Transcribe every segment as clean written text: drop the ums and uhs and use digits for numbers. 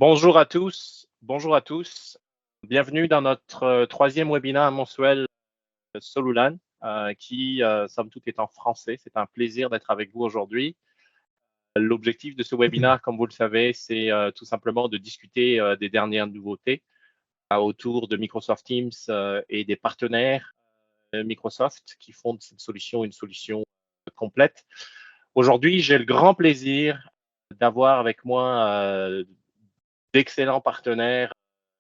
Bonjour à tous, bonjour à tous. Bienvenue dans notre troisième webinaire mensuel Solulan, qui, somme toute, est en français. C'est un plaisir d'être avec vous aujourd'hui. L'objectif de ce webinaire, comme vous le savez, c'est tout simplement de discuter des dernières nouveautés autour de Microsoft Teams et des partenaires Microsoft qui font de cette solution une solution complète. Aujourd'hui, j'ai le grand plaisir d'avoir avec moi d'excellents partenaires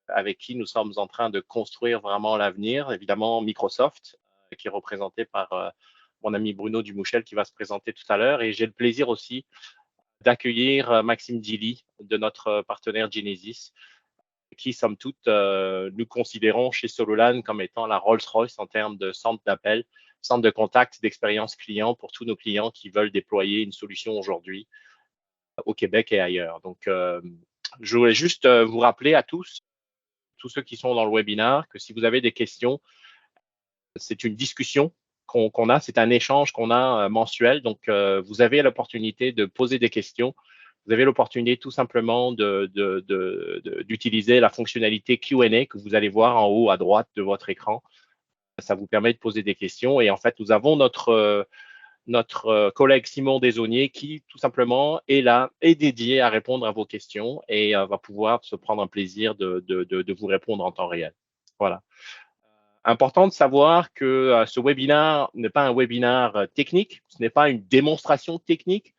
avec qui nous sommes en train de construire vraiment l'avenir. Évidemment, Microsoft, qui est représenté par mon ami Bruno Dumouchel, qui va se présenter tout à l'heure. Et j'ai le plaisir aussi d'accueillir Maxime Dili, de notre partenaire Genesis, qui, somme toute, nous considérons chez Solulan comme étant la Rolls-Royce en termes de centre d'appel, centre de contact, d'expérience client pour tous nos clients qui veulent déployer une solution aujourd'hui au Québec et ailleurs. Donc, je voulais juste vous rappeler à tous ceux qui sont dans le webinaire, que si vous avez des questions, c'est une discussion qu'on a, c'est un échange qu'on a mensuel. Donc, vous avez l'opportunité de poser des questions. Vous avez l'opportunité tout simplement d'utiliser la fonctionnalité Q&A que vous allez voir en haut à droite de votre écran. Ça vous permet de poser des questions. Et en fait, nous avons notre collègue Simon Desauniers qui, tout simplement, est là, est dédié à répondre à vos questions et va pouvoir se prendre un plaisir de vous répondre en temps réel. Voilà. Important de savoir que ce webinaire n'est pas un webinaire technique, ce n'est pas une démonstration technique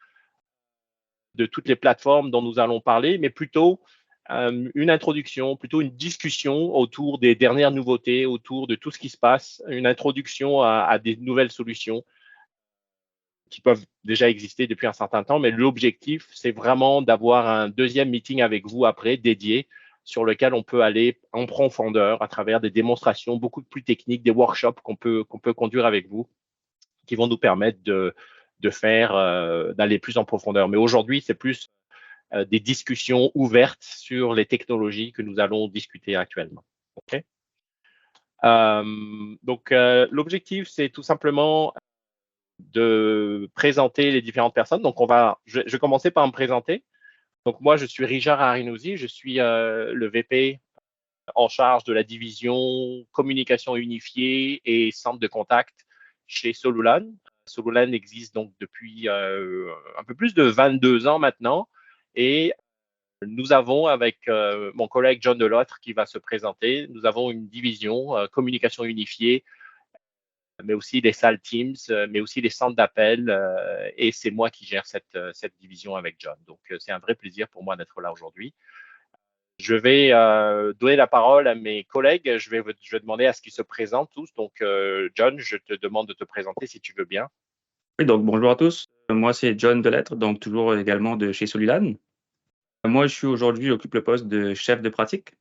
de toutes les plateformes dont nous allons parler, mais plutôt une introduction, plutôt une discussion autour des dernières nouveautés, autour de tout ce qui se passe, une introduction à des nouvelles solutions qui peuvent déjà exister depuis un certain temps, mais l'objectif, c'est vraiment d'avoir un deuxième meeting avec vous après, dédié, sur lequel on peut aller en profondeur à travers des démonstrations beaucoup plus techniques, des workshops qu'on peut conduire avec vous, qui vont nous permettre d'aller plus en profondeur. Mais aujourd'hui, c'est plus des discussions ouvertes sur les technologies que nous allons discuter actuellement. Okay? Donc, l'objectif, c'est tout simplement de présenter les différentes personnes. Donc, je vais commencer par me présenter. Donc, moi, je suis Richard Arinouzi, je suis le VP en charge de la division communication unifiée et centre de contact chez Solulan. Solulan existe donc depuis un peu plus de 22 ans maintenant et nous avons, avec mon collègue John Delotre qui va se présenter, nous avons une division communication unifiée, mais aussi les salles Teams, mais aussi les centres d'appel. Et c'est moi qui gère cette division avec John. Donc, c'est un vrai plaisir pour moi d'être là aujourd'hui. Je vais donner la parole à mes collègues. Je vais demander à ce qu'ils se présentent tous. Donc, John, je te demande de te présenter si tu veux bien. Oui, donc bonjour à tous. Moi, c'est John Delettre, donc toujours également de chez Solilan. Moi, j'occupe le poste de chef de pratique.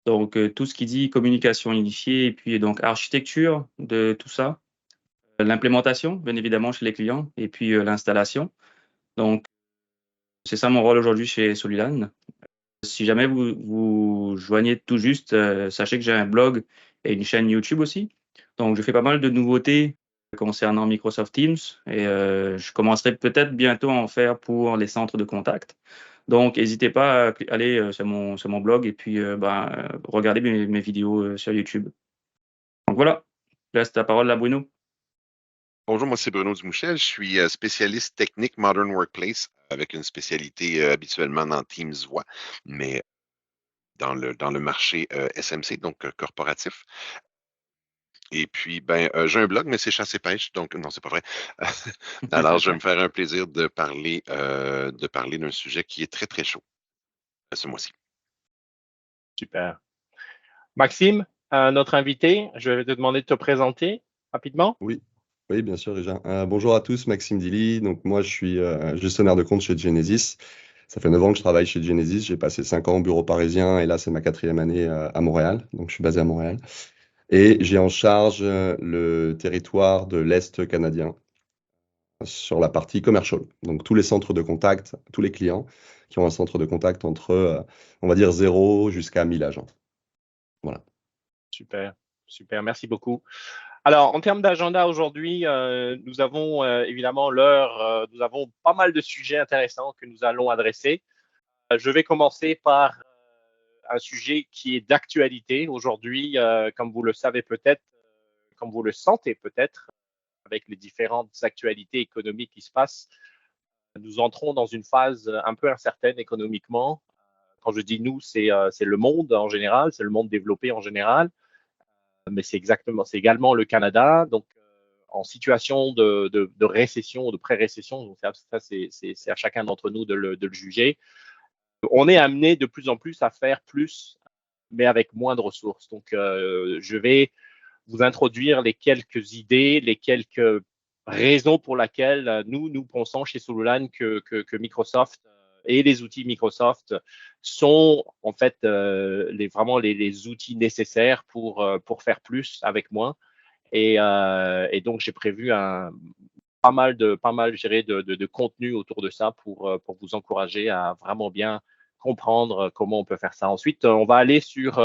Donc, tout ce qui dit communication unifiée et puis donc architecture de tout ça, l'implémentation, bien évidemment, chez les clients et puis l'installation. Donc, c'est ça mon rôle aujourd'hui chez Solilan. Si jamais vous joignez tout juste, sachez que j'ai un blog et une chaîne YouTube aussi. Donc, je fais pas mal de nouveautés concernant Microsoft Teams et je commencerai peut-être bientôt à en faire pour les centres de contact. Donc, n'hésitez pas à aller sur mon blog et puis regardez mes vidéos sur YouTube. Donc voilà, je laisse la parole à Bruno. Bonjour, moi c'est Bruno Dumouchel. Je suis spécialiste technique Modern Workplace avec une spécialité habituellement dans Teams Voix, mais dans le marché SMC, donc corporatif. Et puis, j'ai un blog, mais c'est chasse et pêche, donc non, c'est pas vrai. Alors, je vais me faire un plaisir de parler d'un sujet qui est très, très chaud ce mois-ci. Super. Maxime, notre invité, je vais te demander de te présenter rapidement. Oui, bien sûr, déjà. Bonjour à tous, Maxime Dili. Donc, moi, je suis gestionnaire de compte chez Genesis. Ça fait 9 ans que je travaille chez Genesis. J'ai passé 5 ans au bureau parisien et là, c'est ma 4e année à Montréal. Donc, je suis basé à Montréal. Et j'ai en charge le territoire de l'Est canadien sur la partie commercial. Donc, tous les centres de contact, tous les clients qui ont un centre de contact entre, on va dire, 0 jusqu'à 1000 agents. Voilà. Super, super. Merci beaucoup. Alors, en termes d'agenda aujourd'hui, nous avons évidemment nous avons pas mal de sujets intéressants que nous allons adresser. Je vais commencer par un sujet qui est d'actualité aujourd'hui, comme vous le savez peut-être, comme vous le sentez peut-être, avec les différentes actualités économiques qui se passent. Nous entrons dans une phase un peu incertaine économiquement. Quand je dis nous, c'est le monde en général, c'est le monde développé en général, mais c'est également le Canada. Donc, en situation de récession, de pré-récession, donc ça c'est à chacun d'entre nous de le juger. On est amené de plus en plus à faire plus, mais avec moins de ressources. Donc, je vais vous introduire les quelques idées, les quelques raisons pour lesquelles nous pensons chez Solulan que Microsoft et les outils Microsoft sont en fait vraiment les outils nécessaires pour faire plus avec moins. Et donc, j'ai prévu pas mal, je dirais, de contenu autour de ça pour vous encourager à vraiment bien comprendre comment on peut faire ça. Ensuite, on va aller sur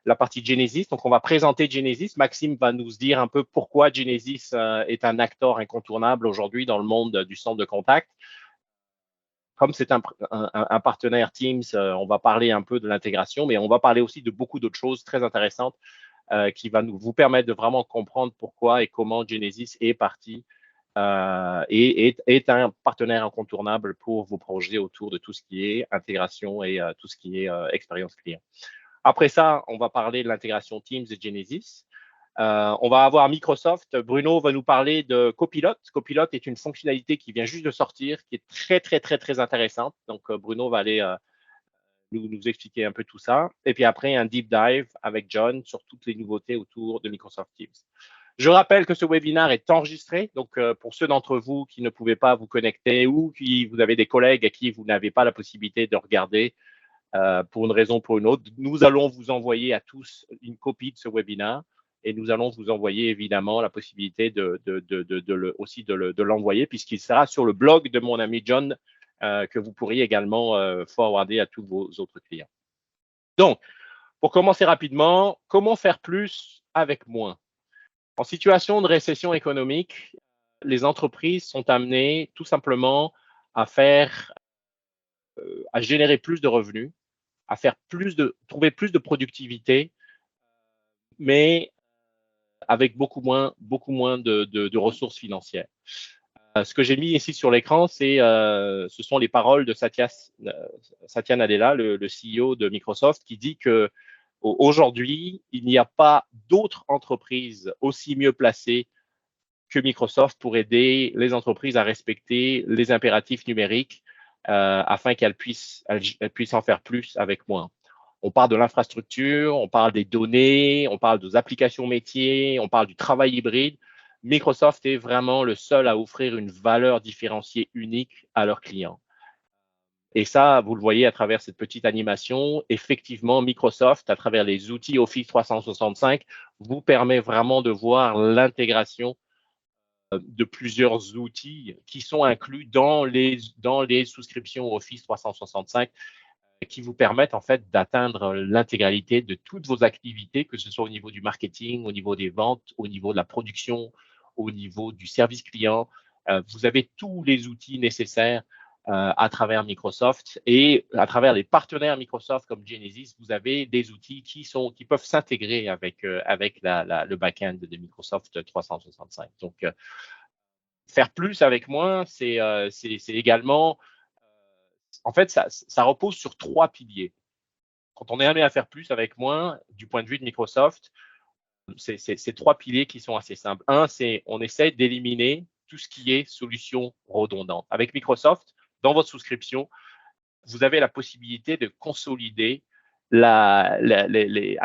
la partie Genesis. Donc, on va présenter Genesis. Maxime va nous dire un peu pourquoi Genesis est un acteur incontournable aujourd'hui dans le monde du centre de contact. Comme c'est un partenaire Teams, on va parler un peu de l'intégration, mais on va parler aussi de beaucoup d'autres choses très intéressantes qui va vous permettre de vraiment comprendre pourquoi et comment Genesis est parti et est un partenaire incontournable pour vos projets autour de tout ce qui est intégration et tout ce qui est expérience client. Après ça, on va parler de l'intégration Teams et Genesis. On va avoir Microsoft. Bruno va nous parler de Copilot. Copilot est une fonctionnalité qui vient juste de sortir, qui est très, très, très, très intéressante. Donc, Bruno va aller nous expliquer un peu tout ça. Et puis après, un deep dive avec John sur toutes les nouveautés autour de Microsoft Teams. Je rappelle que ce webinaire est enregistré. Donc, pour ceux d'entre vous qui ne pouvaient pas vous connecter ou qui vous avez des collègues à qui vous n'avez pas la possibilité de regarder pour une raison ou pour une autre, nous allons vous envoyer à tous une copie de ce webinaire et nous allons vous envoyer évidemment la possibilité aussi de l'envoyer puisqu'il sera sur le blog de mon ami John que vous pourriez également forwarder à tous vos autres clients. Donc, pour commencer rapidement, comment faire plus avec moins? En situation de récession économique, les entreprises sont amenées tout simplement à générer plus de revenus, à trouver plus de productivité, mais avec beaucoup moins de ressources financières. Ce que j'ai mis ici sur l'écran, ce sont les paroles de Satya Nadella, le CEO de Microsoft, qui dit que aujourd'hui, il n'y a pas d'autre entreprise aussi mieux placée que Microsoft pour aider les entreprises à respecter les impératifs numériques afin qu'elles puissent en faire plus avec moins. On parle de l'infrastructure, on parle des données, on parle des applications métiers, on parle du travail hybride. Microsoft est vraiment le seul à offrir une valeur différenciée unique à leurs clients. Et ça, vous le voyez à travers cette petite animation. Effectivement, Microsoft, à travers les outils Office 365, vous permet vraiment de voir l'intégration de plusieurs outils qui sont inclus dans les souscriptions Office 365 qui vous permettent en fait d'atteindre l'intégralité de toutes vos activités, que ce soit au niveau du marketing, au niveau des ventes, au niveau de la production, au niveau du service client. Vous avez tous les outils nécessaires à travers Microsoft et à travers les partenaires Microsoft comme Genesis, vous avez des outils qui peuvent s'intégrer avec le back-end de Microsoft 365. Donc, faire plus avec moins, c'est également en fait, ça repose sur 3 piliers. Quand on est amené à faire plus avec moins, du point de vue de Microsoft, c'est 3 piliers qui sont assez simples. Un, c'est on essaie d'éliminer tout ce qui est solution redondante. Avec Microsoft, dans votre souscription, vous avez la possibilité de consolider à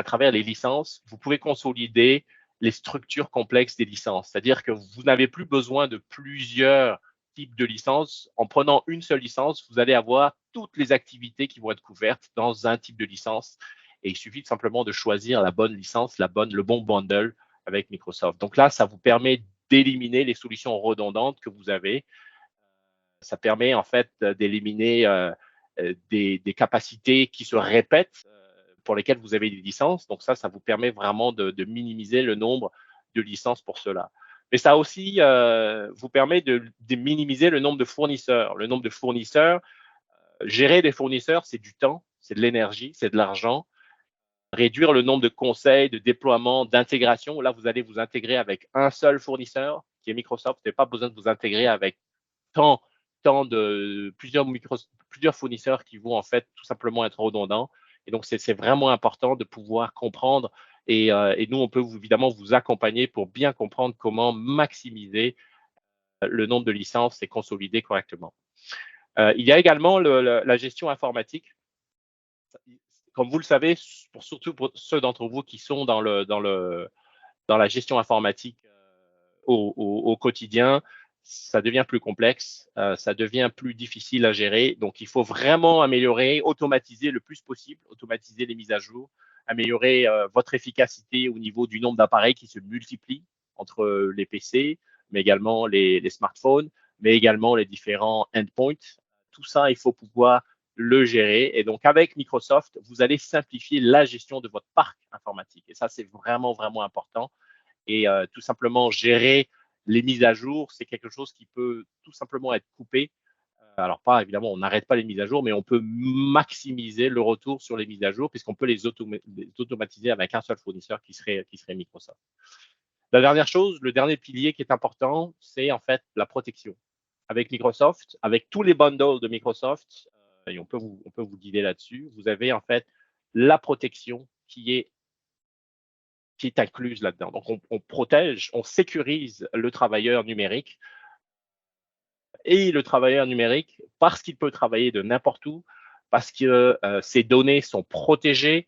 travers les licences, vous pouvez consolider les structures complexes des licences. C'est-à-dire que vous n'avez plus besoin de plusieurs types de licences. En prenant une seule licence, vous allez avoir toutes les activités qui vont être couvertes dans un type de licence. Et il suffit simplement de choisir la bonne licence, le bon bundle avec Microsoft. Donc là, ça vous permet d'éliminer les solutions redondantes que vous avez. Ça permet en fait d'éliminer des capacités qui se répètent pour lesquelles vous avez des licences. Donc ça vous permet vraiment de minimiser le nombre de licences pour cela. Mais ça aussi vous permet de minimiser le nombre de fournisseurs. Le nombre de fournisseurs, gérer des fournisseurs, c'est du temps, c'est de l'énergie, c'est de l'argent. réduire le nombre de conseils, de déploiements, d'intégration. Là, vous allez vous intégrer avec un seul fournisseur, qui est Microsoft. Vous n'avez pas besoin de vous intégrer avec tant de plusieurs fournisseurs qui vont en fait tout simplement être redondants. Et donc, c'est vraiment important de pouvoir comprendre. Et nous, on peut évidemment vous accompagner pour bien comprendre comment maximiser le nombre de licences et consolider correctement. Il y a également la gestion informatique. Comme vous le savez, surtout pour ceux d'entre vous qui sont dans la gestion informatique au quotidien, ça devient plus complexe, ça devient plus difficile à gérer. Donc, il faut vraiment améliorer, automatiser le plus possible, automatiser les mises à jour, améliorer votre efficacité au niveau du nombre d'appareils qui se multiplient entre les PC, mais également les smartphones, mais également les différents endpoints. Tout ça, il faut pouvoir le gérer. Et donc, avec Microsoft, vous allez simplifier la gestion de votre parc informatique. Et ça, c'est vraiment, vraiment important. Et tout simplement gérer les mises à jour, c'est quelque chose qui peut tout simplement être coupé. Alors, pas évidemment, on n'arrête pas les mises à jour, mais on peut maximiser le retour sur les mises à jour puisqu'on peut les automatiser avec un seul fournisseur qui serait Microsoft. La dernière chose, le dernier pilier qui est important, c'est en fait la protection. Avec Microsoft, avec tous les bundles de Microsoft, et on peut vous guider là-dessus, vous avez en fait la protection qui est incluse là-dedans. Donc, on protège, on sécurise le travailleur numérique. Et le travailleur numérique, parce qu'il peut travailler de n'importe où, parce que ses données sont protégées,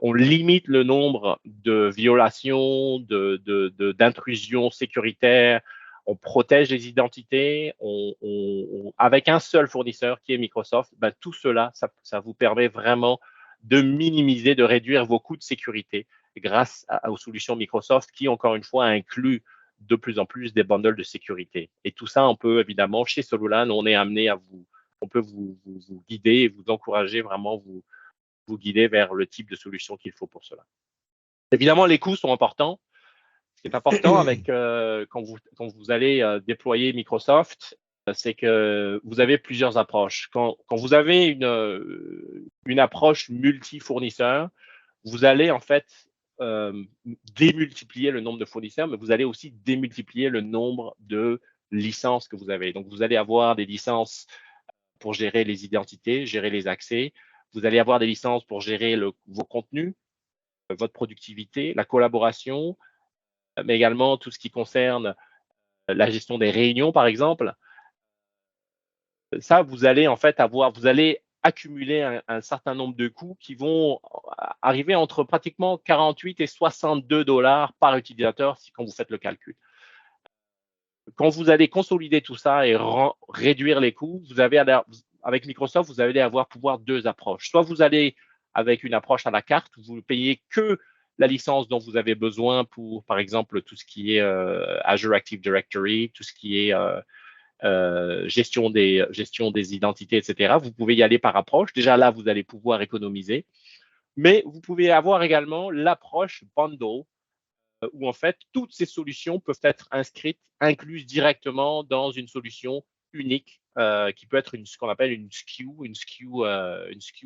on limite le nombre de violations, d'intrusions sécuritaires, on protège les identités, avec un seul fournisseur qui est Microsoft, ben, tout cela, ça vous permet vraiment de minimiser, de réduire vos coûts de sécurité grâce aux solutions Microsoft qui, encore une fois, incluent de plus en plus des bundles de sécurité. Et tout ça, on peut évidemment, chez Solulan, on est amené à on peut vous guider et vous encourager vraiment, vous guider vers le type de solution qu'il faut pour cela. Évidemment, les coûts sont importants. Ce qui est important avec quand vous allez déployer Microsoft, c'est que vous avez plusieurs approches. Quand vous avez une approche multi-fournisseur, vous allez en fait démultiplier le nombre de fournisseurs, mais vous allez aussi démultiplier le nombre de licences que vous avez. Donc, vous allez avoir des licences pour gérer les identités, gérer les accès. Vous allez avoir des licences pour gérer vos contenus, votre productivité, la collaboration, mais également tout ce qui concerne la gestion des réunions, par exemple. Ça, vous allez en fait vous allez accumuler un certain nombre de coûts qui vont arriver entre pratiquement 48 et 62 $ par utilisateur quand vous faites le calcul. Quand vous allez consolider tout ça et réduire les coûts, avec Microsoft, vous allez pouvoir deux approches. Soit vous allez avec une approche à la carte, vous ne payez que la licence dont vous avez besoin pour, par exemple, tout ce qui est Azure Active Directory, tout ce qui est gestion des identités, etc. Vous pouvez y aller par approche. Déjà là, vous allez pouvoir économiser. Mais vous pouvez avoir également l'approche bundle, où en fait, toutes ces solutions peuvent être incluses directement dans une solution unique, qui peut être ce qu'on appelle une SKU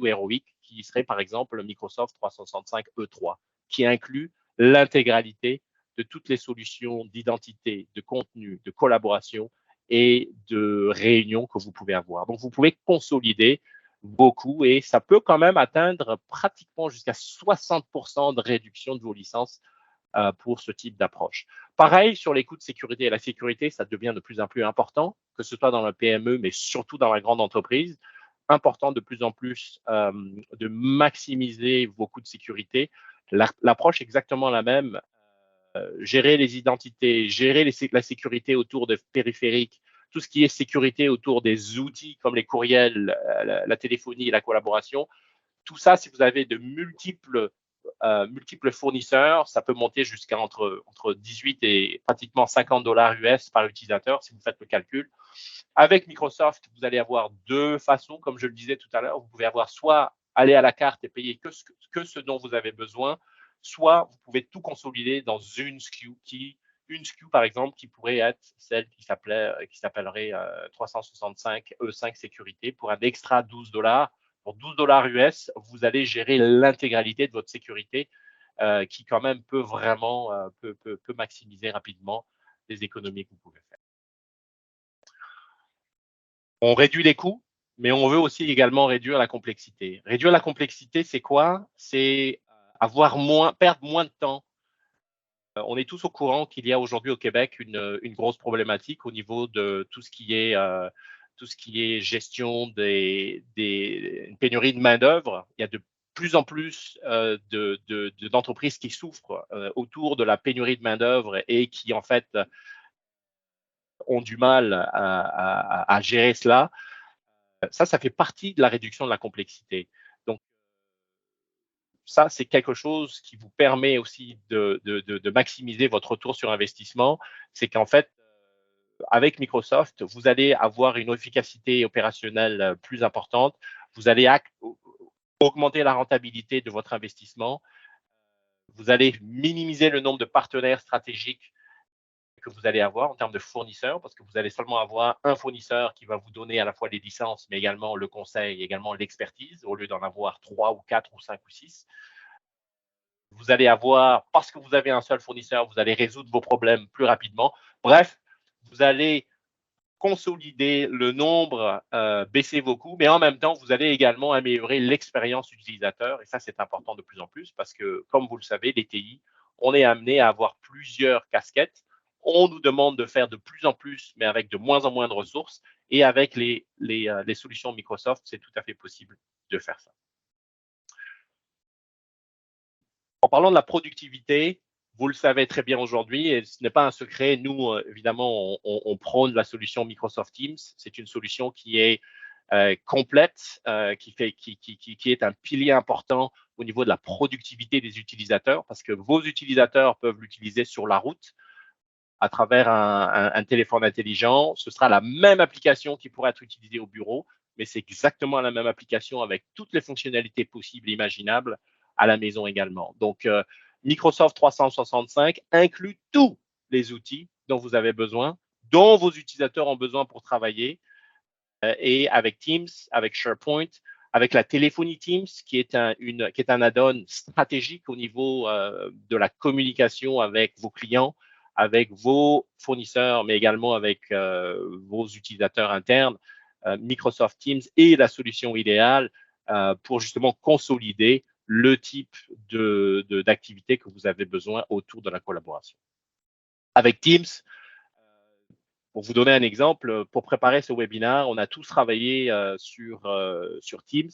héroïque, qui serait par exemple le Microsoft 365 E3, qui inclut l'intégralité de toutes les solutions d'identité, de contenu, de collaboration et de réunion que vous pouvez avoir. Donc, vous pouvez consolider vos coûts et ça peut quand même atteindre pratiquement jusqu'à 60% de réduction de vos licences pour ce type d'approche. Pareil sur les coûts de sécurité. La sécurité, ça devient de plus en plus important, que ce soit dans la PME, mais surtout dans la grande entreprise. Important de plus en plus de maximiser vos coûts de sécurité. L'approche est exactement la même. Gérer les identités, gérer la sécurité autour de périphériques, tout ce qui est sécurité autour des outils comme les courriels, la téléphonie et la collaboration. Tout ça, si vous avez de multiples fournisseurs, ça peut monter jusqu'à entre 18 et pratiquement 50 $ US par utilisateur si vous faites le calcul. Avec Microsoft, vous allez avoir deux façons, comme je le disais tout à l'heure. Vous pouvez avoir soit aller à la carte et payer que ce dont vous avez besoin, soit vous pouvez tout consolider dans une SKU par exemple, qui pourrait être celle qui s'appellerait 365 E5 sécurité pour un extra 12 $. pour 12 $ US, vous allez gérer l'intégralité de votre sécurité qui quand même peut vraiment peut maximiser rapidement les économies que vous pouvez faire. On réduit les coûts, mais on veut aussi également réduire la complexité. Réduire la complexité, c'est quoi? C'est perdre moins de temps. On est tous au courant qu'il y a aujourd'hui au Québec une grosse problématique au niveau de tout ce qui est gestion une pénurie de main-d'œuvre. Il y a de plus en plus d'entreprises qui souffrent autour de la pénurie de main-d'œuvre et qui, en fait, ont du mal à gérer cela. Ça fait partie de la réduction de la complexité. Donc, ça, c'est quelque chose qui vous permet aussi de maximiser votre retour sur investissement. C'est qu'en fait, avec Microsoft, vous allez avoir une efficacité opérationnelle plus importante. Vous allez augmenter la rentabilité de votre investissement. Vous allez minimiser le nombre de partenaires stratégiques que vous allez avoir en termes de fournisseurs, parce que vous allez seulement avoir un fournisseur qui va vous donner à la fois les licences, mais également le conseil, également l'expertise, au lieu d'en avoir 3 ou 4 ou 5 ou 6. Vous allez avoir, parce que vous avez un seul fournisseur, vous allez résoudre vos problèmes plus rapidement. Bref, vous allez consolider le nombre, baisser vos coûts, mais en même temps, vous allez également améliorer l'expérience utilisateur. Et ça, c'est important de plus en plus parce que, comme vous le savez, les TI, on est amené à avoir plusieurs casquettes. On nous demande de faire de plus en plus, mais avec de moins en moins de ressources. Et avec les solutions Microsoft, c'est tout à fait possible de faire ça. En parlant de la productivité, vous le savez très bien aujourd'hui, et ce n'est pas un secret, nous, évidemment, on prône la solution Microsoft Teams. C'est une solution qui est complète, qui est un pilier important au niveau de la productivité des utilisateurs, parce que vos utilisateurs peuvent l'utiliser sur la route à travers un téléphone intelligent. Ce sera la même application qui pourra être utilisée au bureau, mais c'est exactement la même application avec toutes les fonctionnalités possibles et imaginables à la maison également. Donc, Microsoft 365 inclut tous les outils dont vous avez besoin, dont vos utilisateurs ont besoin pour travailler. Et avec Teams, avec SharePoint, avec la téléphonie Teams, qui est un add-on stratégique au niveau de la communication avec vos clients, avec vos fournisseurs, mais également avec vos utilisateurs internes. Microsoft Teams est la solution idéale pour justement consolider le type d'activité que vous avez besoin autour de la collaboration. Avec Teams, pour vous donner un exemple, pour préparer ce webinaire, on a tous travaillé sur Teams.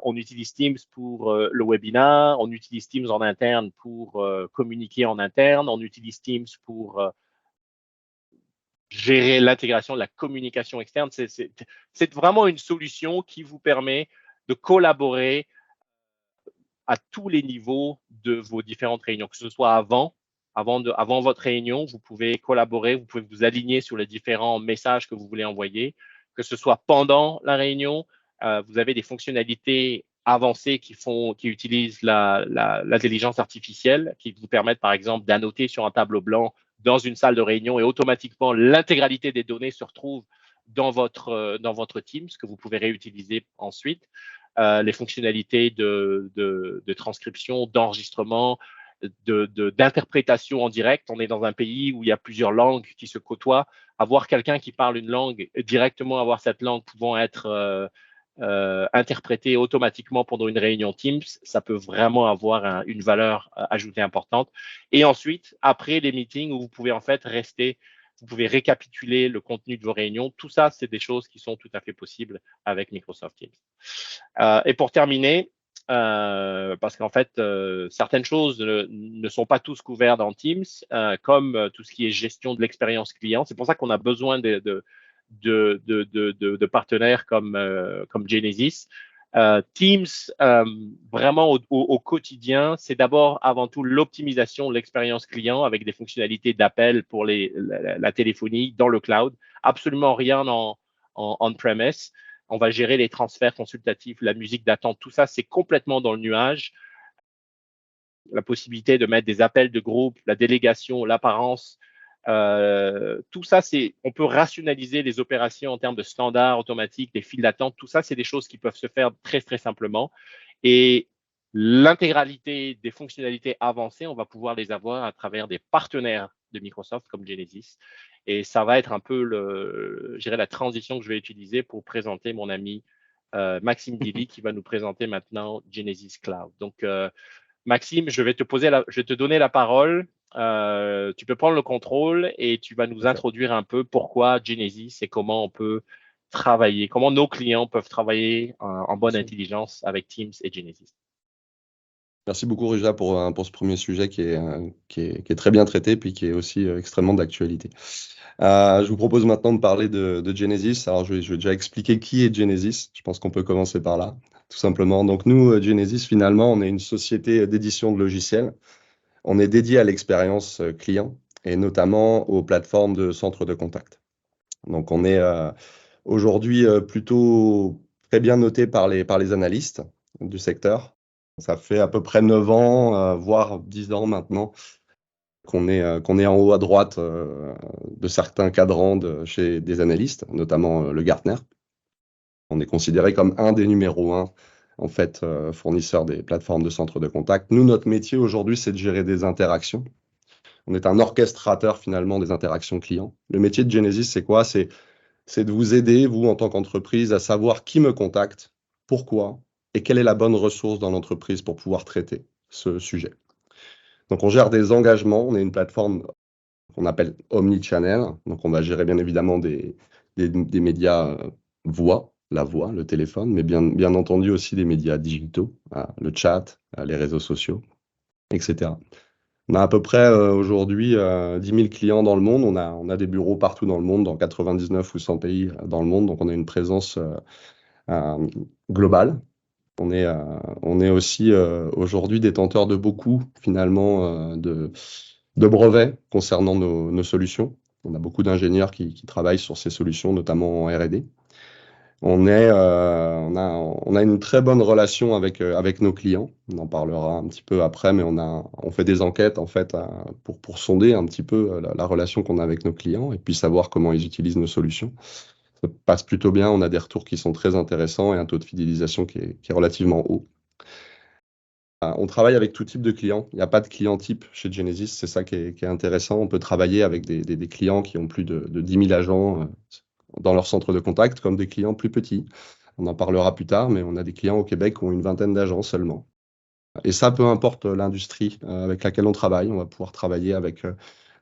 On utilise Teams pour le webinaire, on utilise Teams en interne pour communiquer en interne, on utilise Teams pour gérer l'intégration de la communication externe. C'est vraiment une solution qui vous permet de collaborer à tous les niveaux de vos différentes réunions, que ce soit avant votre réunion, vous pouvez collaborer, vous pouvez vous aligner sur les différents messages que vous voulez envoyer, que ce soit pendant la réunion, vous avez des fonctionnalités avancées qui utilisent l'intelligence artificielle, qui vous permettent par exemple d'annoter sur un tableau blanc dans une salle de réunion et automatiquement l'intégralité des données se retrouve dans votre Teams que vous pouvez réutiliser ensuite. Les fonctionnalités de transcription, d'enregistrement, d'interprétation en direct. On est dans un pays où il y a plusieurs langues qui se côtoient. Avoir quelqu'un qui parle une langue, directement avoir cette langue pouvant être interprétée automatiquement pendant une réunion Teams, ça peut vraiment avoir une valeur ajoutée importante. Et ensuite, après les meetings où vous pouvez en fait rester, vous pouvez récapituler le contenu de vos réunions. Tout ça, c'est des choses qui sont tout à fait possibles avec Microsoft Teams. Et pour terminer, parce qu'en fait, certaines choses ne sont pas tous couvertes dans Teams, comme tout ce qui est gestion de l'expérience client. C'est pour ça qu'on a besoin de partenaires comme Genesys. Teams, vraiment au quotidien, c'est d'abord avant tout l'optimisation de l'expérience client avec des fonctionnalités d'appel pour la téléphonie dans le cloud. Absolument rien en on-premise. On va gérer les transferts consultatifs, la musique d'attente, tout ça, c'est complètement dans le nuage. La possibilité de mettre des appels de groupe, la délégation, l'apparence, Tout ça, on peut rationaliser les opérations en termes de standards automatiques, des files d'attente. Tout ça, c'est des choses qui peuvent se faire très, très simplement. Et l'intégralité des fonctionnalités avancées, on va pouvoir les avoir à travers des partenaires de Microsoft comme Genesys. Et ça va être un peu je dirais, la transition que je vais utiliser pour présenter mon ami Maxime Dily qui va nous présenter maintenant Genesys Cloud. Donc, Maxime, je vais te donner la parole. Tu peux prendre le contrôle et tu vas nous introduire un peu pourquoi Genesys et comment on peut travailler, comment nos clients peuvent travailler en bonne intelligence avec Teams et Genesys. Merci beaucoup, Rija, pour ce premier sujet qui est très bien traité, puis qui est aussi extrêmement d'actualité. Je vous propose maintenant de parler de Genesys. Alors, je vais déjà expliquer qui est Genesys. Je pense qu'on peut commencer par là, tout simplement. Donc, nous, Genesys, finalement, on est une société d'édition de logiciels. On est dédié à l'expérience client et notamment aux plateformes de centres de contact. Donc, on est aujourd'hui plutôt très bien noté par les analystes du secteur. Ça fait à peu près 9 ans, voire 10 ans maintenant, qu'on est en haut à droite de certains cadrans chez des analystes, notamment le Gartner. On est considéré comme un des numéros 1, en fait, fournisseurs des plateformes de centres de contact. Nous, notre métier aujourd'hui, c'est de gérer des interactions. On est un orchestrateur, finalement, des interactions clients. Le métier de Genesys, c'est quoi? C'est de vous aider, vous, en tant qu'entreprise, à savoir qui me contacte, pourquoi, et quelle est la bonne ressource dans l'entreprise pour pouvoir traiter ce sujet. Donc, on gère des engagements. On est une plateforme qu'on appelle omnichannel. Donc, on va gérer bien évidemment des médias voix, la voix, le téléphone, mais bien entendu aussi des médias digitaux, le chat, les réseaux sociaux, etc. On a à peu près aujourd'hui 10 000 clients dans le monde. On a des bureaux partout dans le monde, dans 99 ou 100 pays dans le monde. Donc, on a une présence globale. On est aussi aujourd'hui détenteur de beaucoup, finalement, de brevets concernant nos solutions. On a beaucoup d'ingénieurs qui travaillent sur ces solutions, notamment en R&D. On a une très bonne relation avec nos clients. On en parlera un petit peu après, mais on fait des enquêtes en fait pour sonder un petit peu la relation qu'on a avec nos clients et puis savoir comment ils utilisent nos solutions. Ça passe plutôt bien. On a des retours qui sont très intéressants et un taux de fidélisation qui est relativement haut. On travaille avec tout type de clients. Il n'y a pas de client type chez Genesys. C'est ça qui est intéressant. On peut travailler avec des clients qui ont plus de 10 000 agents dans leur centre de contact, comme des clients plus petits. On en parlera plus tard, mais on a des clients au Québec qui ont une vingtaine d'agents seulement. Et ça, peu importe l'industrie avec laquelle on travaille. On va pouvoir travailler avec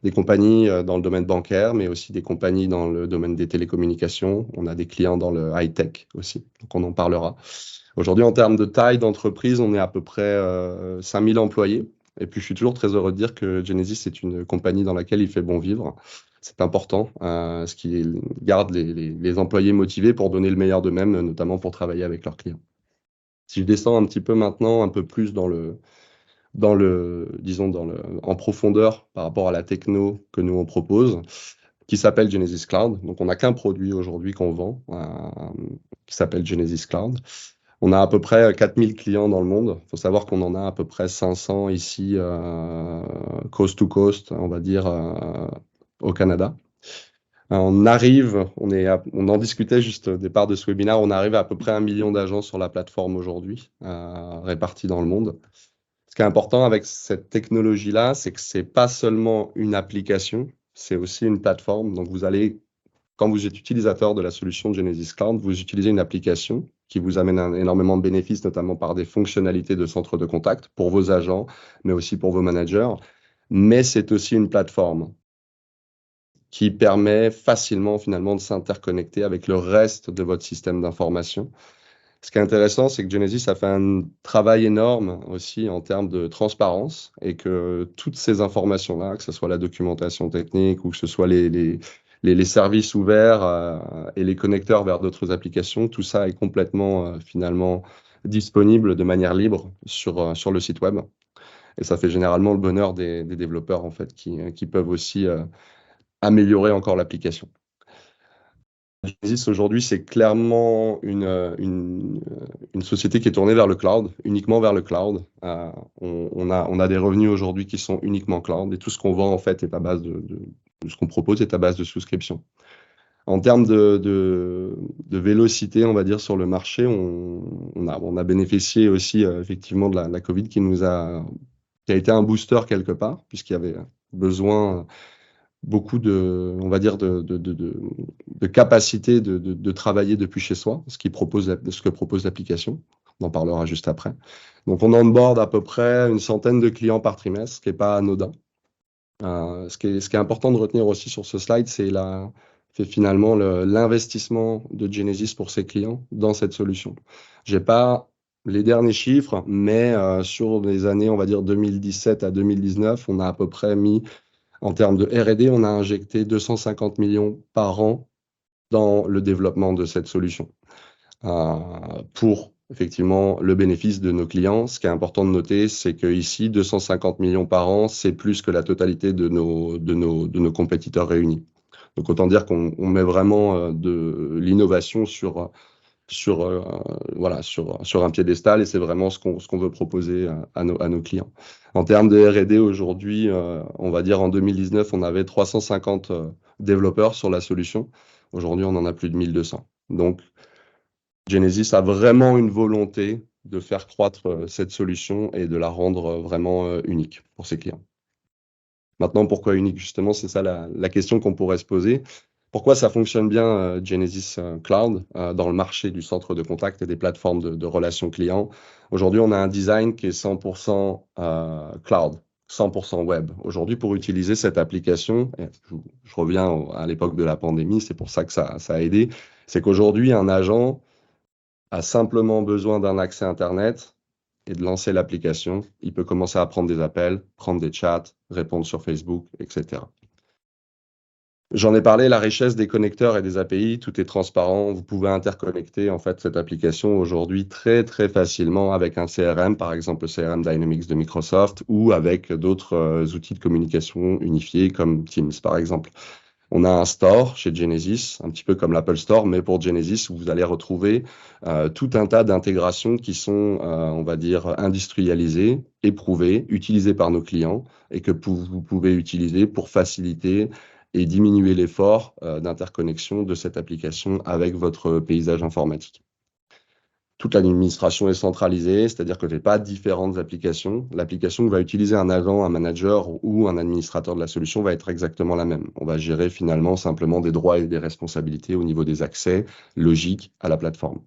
des compagnies dans le domaine bancaire, mais aussi des compagnies dans le domaine des télécommunications. On a des clients dans le high-tech aussi, donc on en parlera. Aujourd'hui, en termes de taille d'entreprise, on est à peu près 5000 employés. Et puis, je suis toujours très heureux de dire que Genesys est une compagnie dans laquelle il fait bon vivre. C'est important, ce qui garde les employés motivés pour donner le meilleur d'eux-mêmes, notamment pour travailler avec leurs clients. Si je descends un petit peu maintenant, un peu plus en profondeur par rapport à la techno que nous on propose, qui s'appelle Genesys Cloud. Donc, on n'a qu'un produit aujourd'hui qu'on vend, qui s'appelle Genesys Cloud. On a à peu près 4000 clients dans le monde. Il faut savoir qu'on en a à peu près 500 ici, coast to coast, on va dire, au Canada. On en discutait juste au départ de ce webinaire, on arrive à peu près 1 million d'agents sur la plateforme aujourd'hui, répartis dans le monde. Ce qui est important avec cette technologie-là, c'est que c'est pas seulement une application, c'est aussi une plateforme. Donc, quand vous êtes utilisateur de la solution de Genesys Cloud, vous utilisez une application qui vous amène énormément de bénéfices, notamment par des fonctionnalités de centre de contact pour vos agents, mais aussi pour vos managers. Mais c'est aussi une plateforme qui permet facilement, finalement, de s'interconnecter avec le reste de votre système d'information. Ce qui est intéressant, c'est que Genesys a fait un travail énorme aussi en termes de transparence et que toutes ces informations-là, que ce soit la documentation technique ou que ce soit les services ouverts et les connecteurs vers d'autres applications, tout ça est complètement finalement disponible de manière libre sur le site web. Et ça fait généralement le bonheur des développeurs en fait qui peuvent aussi améliorer encore l'application. Genesis aujourd'hui, c'est clairement une société qui est tournée vers le cloud, uniquement vers le cloud. On a des revenus aujourd'hui qui sont uniquement cloud et tout ce qu'on vend en fait est à base de ce qu'on propose est à base de souscription. En termes de vélocité, on va dire, sur le marché, on a bénéficié aussi effectivement de la Covid qui a été un booster quelque part, puisqu'il y avait besoin beaucoup on va dire, de capacité de travailler depuis chez soi, ce que propose l'application. On en parlera juste après. Donc, on onboard à peu près une centaine de clients par trimestre, ce qui n'est pas anodin. Ce qui est important de retenir aussi sur ce slide, c'est finalement l'investissement de Genesis pour ses clients dans cette solution. J'ai pas les derniers chiffres, mais sur les années, on va dire 2017 à 2019, on a à peu près mis, en termes de R&D, on a injecté 250 millions par an dans le développement de cette solution pour effectivement le bénéfice de nos clients. Ce qui est important de noter, c'est que ici, 250 millions par an, c'est plus que la totalité de nos compétiteurs réunis. Donc autant dire qu'on met vraiment de l'innovation sur un piédestal et c'est vraiment ce qu'on veut proposer à nos clients. En termes de R&D aujourd'hui, on va dire en 2019, on avait 350 développeurs sur la solution. Aujourd'hui, on en a plus de 1200. Donc, Genesis a vraiment une volonté de faire croître cette solution et de la rendre vraiment unique pour ses clients. Maintenant, pourquoi unique? Justement, c'est ça la question qu'on pourrait se poser. Pourquoi ça fonctionne bien Genesis Cloud dans le marché du centre de contact et des plateformes de relations clients? Aujourd'hui, on a un design qui est 100% cloud, 100% web. Aujourd'hui, pour utiliser cette application, je reviens à l'époque de la pandémie, c'est pour ça que ça a aidé, c'est qu'aujourd'hui, un agent a simplement besoin d'un accès Internet et de lancer l'application. Il peut commencer à prendre des appels, prendre des chats, répondre sur Facebook, etc. J'en ai parlé, la richesse des connecteurs et des API, tout est transparent. Vous pouvez interconnecter en fait cette application aujourd'hui très très facilement avec un CRM, par exemple le CRM Dynamics de Microsoft, ou avec d'autres outils de communication unifiés comme Teams par exemple. On a un store chez Genesis, un petit peu comme l'Apple Store, mais pour Genesis, où vous allez retrouver tout un tas d'intégrations qui sont, on va dire, industrialisées, éprouvées, utilisées par nos clients et que vous pouvez utiliser pour faciliter et diminuer l'effort d'interconnexion de cette application avec votre paysage informatique. Toute l'administration est centralisée, c'est-à-dire que vous n'avez pas différentes applications. L'application que va utiliser un agent, un manager ou un administrateur de la solution va être exactement la même. On va gérer finalement simplement des droits et des responsabilités au niveau des accès logiques à la plateforme.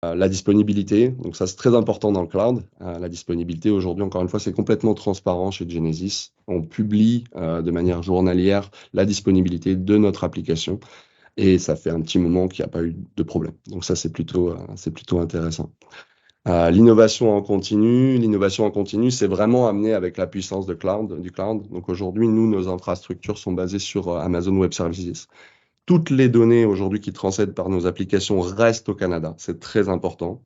La disponibilité, donc ça c'est très important dans le cloud. La disponibilité aujourd'hui, encore une fois, c'est complètement transparent chez Genesis. On publie de manière journalière la disponibilité de notre application. Et ça fait un petit moment qu'il n'y a pas eu de problème. Donc ça, c'est plutôt intéressant. L'innovation en continu, c'est vraiment amené avec la puissance du cloud. Donc aujourd'hui, nos infrastructures sont basées sur Amazon Web Services. Toutes les données aujourd'hui qui transitent par nos applications restent au Canada. C'est très important.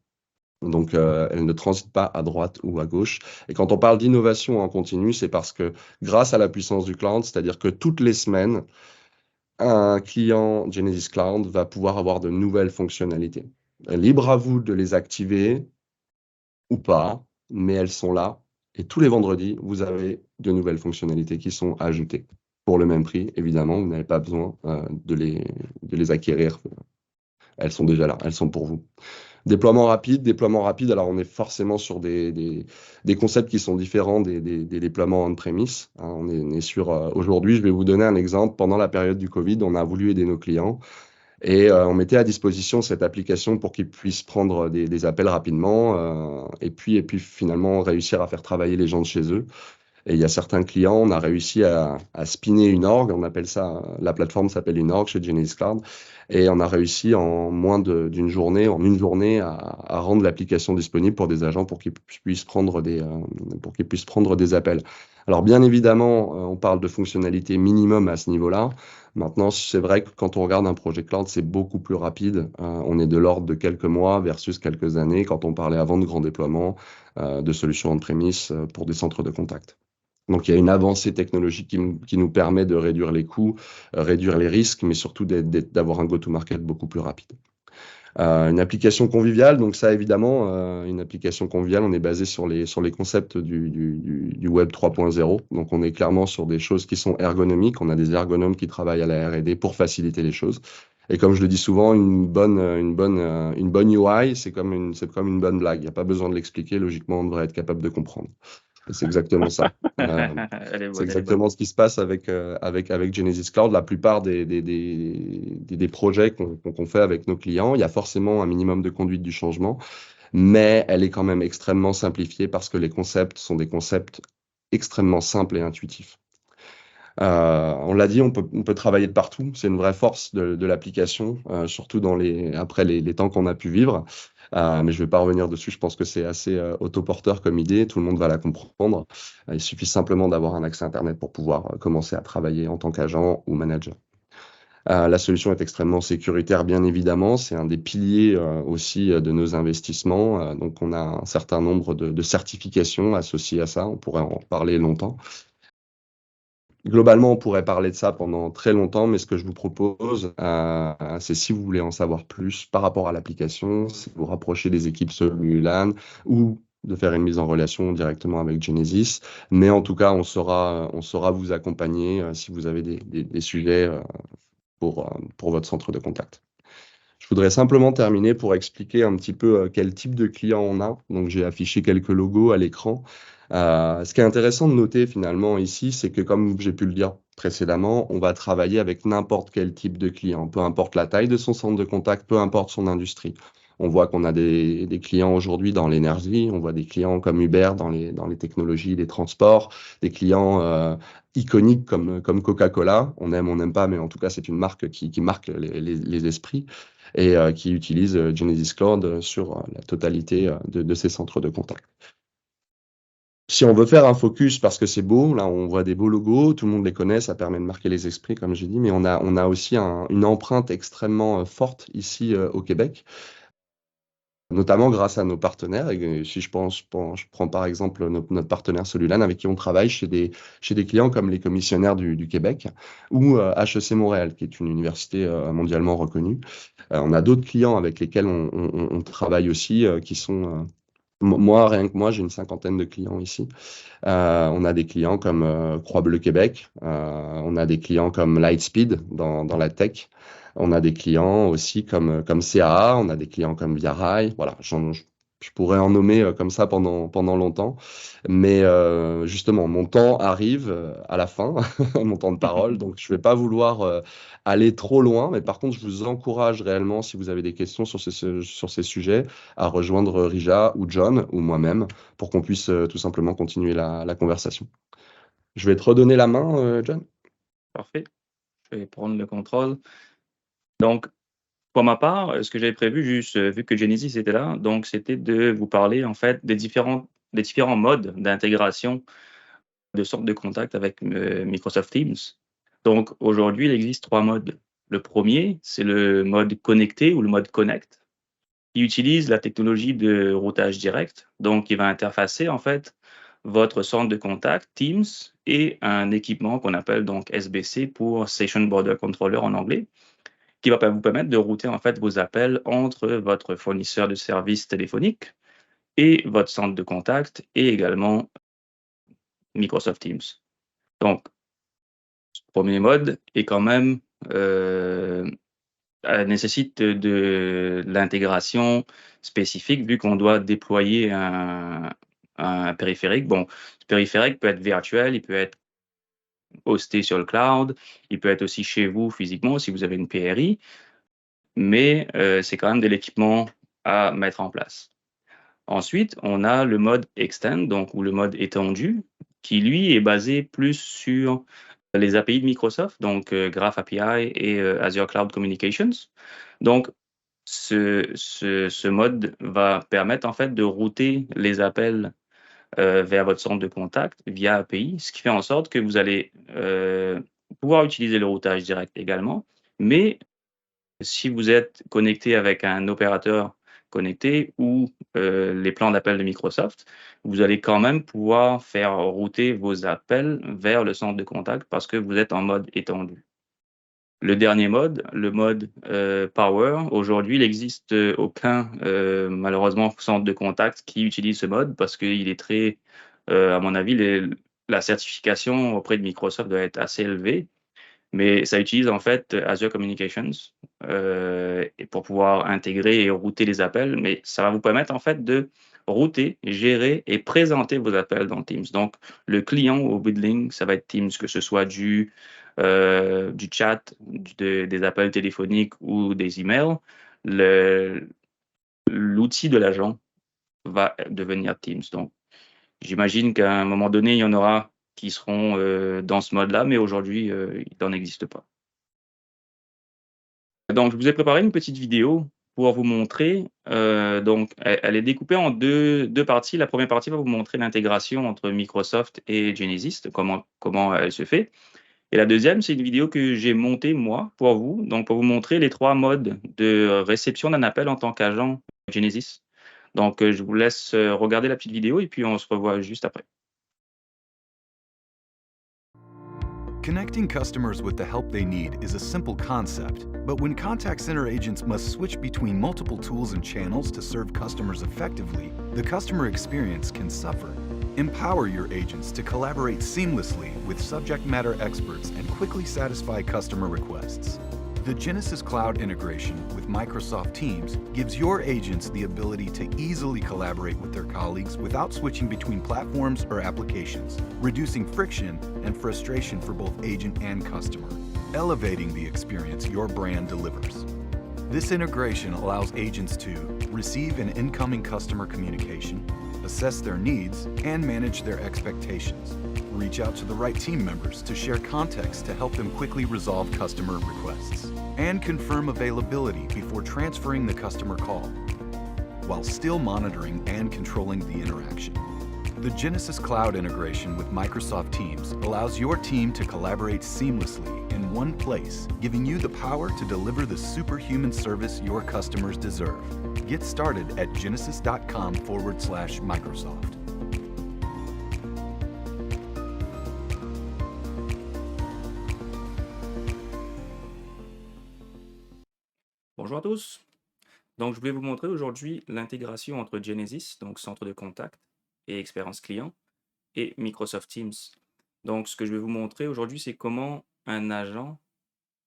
Donc, elles ne transitent pas à droite ou à gauche. Et quand on parle d'innovation en continu, c'est parce que grâce à la puissance du cloud, c'est-à-dire que toutes les semaines, un client Genesis Cloud va pouvoir avoir de nouvelles fonctionnalités. Libre à vous de les activer ou pas, mais elles sont là. Et tous les vendredis, vous avez de nouvelles fonctionnalités qui sont ajoutées. Pour le même prix, évidemment, vous n'avez pas besoin de les acquérir. Elles sont déjà là, elles sont pour vous. Déploiement rapide, alors on est forcément sur des concepts qui sont différents des déploiements on-premise. On est sur, aujourd'hui, je vais vous donner un exemple. Pendant la période du Covid, on a voulu aider nos clients et on mettait à disposition cette application pour qu'ils puissent prendre des appels rapidement et puis finalement réussir à faire travailler les gens de chez eux. Et il y a certains clients, on a réussi à spinner une org, on appelle ça, la plateforme s'appelle une org chez Genesis Cloud, et on a réussi en moins d'une journée, à rendre l'application disponible pour des agents pour qu'ils puissent prendre des appels. Alors bien évidemment, on parle de fonctionnalités minimum à ce niveau-là. Maintenant, c'est vrai que quand on regarde un projet cloud, c'est beaucoup plus rapide. On est de l'ordre de quelques mois versus quelques années quand on parlait avant de grands déploiements de solutions on-premise pour des centres de contact. Donc, il y a une avancée technologique qui nous permet de réduire les coûts, réduire les risques, mais surtout d'avoir un go-to-market beaucoup plus rapide. Une application conviviale, donc ça évidemment, une application conviviale, on est basé sur les concepts du Web 3.0. Donc on est clairement sur des choses qui sont ergonomiques. On a des ergonomes qui travaillent à la R&D pour faciliter les choses. Et comme je le dis souvent, une bonne UI, c'est comme une bonne blague. Il n'y a pas besoin de l'expliquer. Logiquement, on devrait être capable de comprendre. Et c'est exactement ça. C'est exactement ce qui se passe avec Genesis Cloud. La plupart des projets qu'on fait avec nos clients, il y a forcément un minimum de conduite du changement, mais elle est quand même extrêmement simplifiée parce que les concepts sont des concepts extrêmement simples et intuitifs. On l'a dit, on peut travailler de partout. C'est une vraie force de l'application, surtout après les temps qu'on a pu vivre. Mais je ne vais pas revenir dessus. Je pense que c'est assez autoporteur comme idée. Tout le monde va la comprendre. Il suffit simplement d'avoir un accès Internet pour pouvoir commencer à travailler en tant qu'agent ou manager. La solution est extrêmement sécuritaire, bien évidemment. C'est un des piliers aussi de nos investissements. Donc, on a un certain nombre de certifications associées à ça. On pourrait en parler longtemps. Globalement, on pourrait parler de ça pendant très longtemps, mais ce que je vous propose, c'est si vous voulez en savoir plus par rapport à l'application, c'est de vous rapprocher des équipes Solulan ou de faire une mise en relation directement avec Genesis. Mais en tout cas, on saura vous accompagner si vous avez des sujets pour votre centre de contact. Je voudrais simplement terminer pour expliquer un petit peu quel type de client on a. Donc, j'ai affiché quelques logos à l'écran. Ce qui est intéressant de noter finalement ici, c'est que comme j'ai pu le dire précédemment, on va travailler avec n'importe quel type de client, peu importe la taille de son centre de contact, peu importe son industrie. On voit qu'on a des clients aujourd'hui dans l'énergie, on voit des clients comme Uber dans les technologies, les transports, des clients iconiques comme Coca-Cola. On n'aime pas, mais en tout cas, c'est une marque qui marque les esprits et qui utilise Genesis Cloud sur la totalité de ses centres de contact. Si on veut faire un focus parce que c'est beau, là on voit des beaux logos, tout le monde les connaît, ça permet de marquer les esprits comme j'ai dit, mais on a aussi une empreinte extrêmement forte ici au Québec, notamment grâce à nos partenaires. Et si je prends par exemple notre partenaire Solulan avec qui on travaille chez des clients comme les commissionnaires du Québec ou HEC Montréal, qui est une université mondialement reconnue. On a d'autres clients avec lesquels on travaille aussi qui sont... Moi, rien que moi, j'ai une 50aine de clients ici. On a des clients comme Croix-Bleu Québec, on a des clients comme Lightspeed dans la tech, on a des clients aussi comme CAA, on a des clients comme Via Rail. Voilà, je pourrais en nommer comme ça pendant longtemps, mais justement, mon temps arrive à la fin, mon temps de parole, donc je ne vais pas vouloir aller trop loin, mais par contre, je vous encourage réellement, si vous avez des questions sur ces sujets, à rejoindre Rija ou John ou moi-même pour qu'on puisse tout simplement continuer la conversation. Je vais te redonner la main, John. Parfait. Je vais prendre le contrôle. Donc, pour ma part, ce que j'avais prévu, juste vu que Genesis était là, donc c'était de vous parler en fait des différents modes d'intégration de sorte de contact avec Microsoft Teams. Donc aujourd'hui, il existe 3 modes. Le premier, c'est le mode connecté ou le mode connect, qui utilise la technologie de routage direct. Donc, il va interfacer en fait votre centre de contact Teams et un équipement qu'on appelle donc SBC pour Session Border Controller en anglais, qui va vous permettre de router en fait vos appels entre votre fournisseur de services téléphoniques et votre centre de contact et également Microsoft Teams. Donc, ce premier mode est quand même nécessite de l'intégration spécifique vu qu'on doit déployer un périphérique. Bon, ce périphérique peut être virtuel, il peut être hosté sur le cloud, il peut être aussi chez vous physiquement si vous avez une PRI, mais c'est quand même de l'équipement à mettre en place. Ensuite, on a le mode Extend, donc, ou le mode étendu, qui lui est basé plus sur les API de Microsoft, donc Graph API et Azure Cloud Communications. Donc, ce mode va permettre en fait de router les appels vers votre centre de contact via API, ce qui fait en sorte que vous allez pouvoir utiliser le routage direct également, mais si vous êtes connecté avec un opérateur connecté ou les plans d'appel de Microsoft, vous allez quand même pouvoir faire router vos appels vers le centre de contact parce que vous êtes en mode étendu. Le dernier mode, le mode Power, aujourd'hui, il n'existe aucun, malheureusement, centre de contact qui utilise ce mode parce qu'il est très, à mon avis, la certification auprès de Microsoft doit être assez élevée. Mais ça utilise en fait Azure Communications et pour pouvoir intégrer et router les appels. Mais ça va vous permettre en fait de router, gérer et présenter vos appels dans Teams. Donc, le client au bout de ligne, ça va être Teams, que ce soit du chat, des appels téléphoniques ou des emails. L'outil de l'agent va devenir Teams. Donc, j'imagine qu'à un moment donné, il y en aura qui seront dans ce mode-là, mais aujourd'hui, il n'en existe pas. Donc, je vous ai préparé une petite vidéo pour vous montrer. Donc, elle est découpée en deux parties. La première partie va vous montrer l'intégration entre Microsoft et Genesys, comment elle se fait. Et la deuxième, c'est une vidéo que j'ai montée, moi, pour vous, donc pour vous montrer les 3 modes de réception d'un appel en tant qu'agent Genesys. Donc, je vous laisse regarder la petite vidéo et puis on se revoit juste après. Connecting customers with the help they need is a simple concept, but when contact center agents must switch between multiple tools and channels to serve customers effectively, the customer experience can suffer. Empower your agents to collaborate seamlessly with subject matter experts and quickly satisfy customer requests. The Genesys Cloud integration with Microsoft Teams gives your agents the ability to easily collaborate with their colleagues without switching between platforms or applications, reducing friction and frustration for both agent and customer, elevating the experience your brand delivers. This integration allows agents to receive an incoming customer communication, assess their needs, and manage their expectations. Reach out to the right team members to share context to help them quickly resolve customer requests, and confirm availability before transferring the customer call, while still monitoring and controlling the interaction. The Genesys Cloud integration with Microsoft Teams allows your team to collaborate seamlessly in one place, giving you the power to deliver the superhuman service your customers deserve. Get started at genesys.com/Microsoft. Bonjour à tous. Donc, je voulais vous montrer aujourd'hui l'intégration entre Genesys, donc centre de contact et expérience client, et Microsoft Teams. Donc, ce que je vais vous montrer aujourd'hui, c'est comment un agent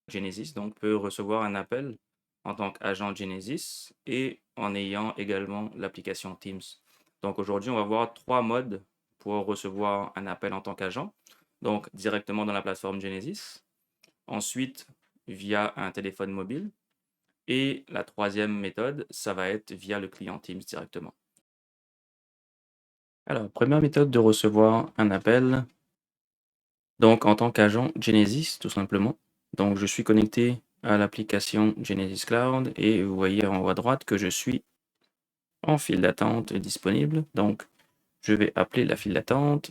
Genesys peut recevoir un appel en tant qu'agent Genesys et en ayant également l'application Teams. Donc, aujourd'hui, on va voir 3 modes pour recevoir un appel en tant qu'agent. Donc, directement dans la plateforme Genesys. Ensuite, via un téléphone mobile. Et la 3e méthode, ça va être via le client Teams directement. Alors, première méthode de recevoir un appel, donc en tant qu'agent Genesys, tout simplement. Donc, je suis connecté à l'application Genesys Cloud et vous voyez en haut à droite que je suis en file d'attente disponible. Donc, je vais appeler la file d'attente.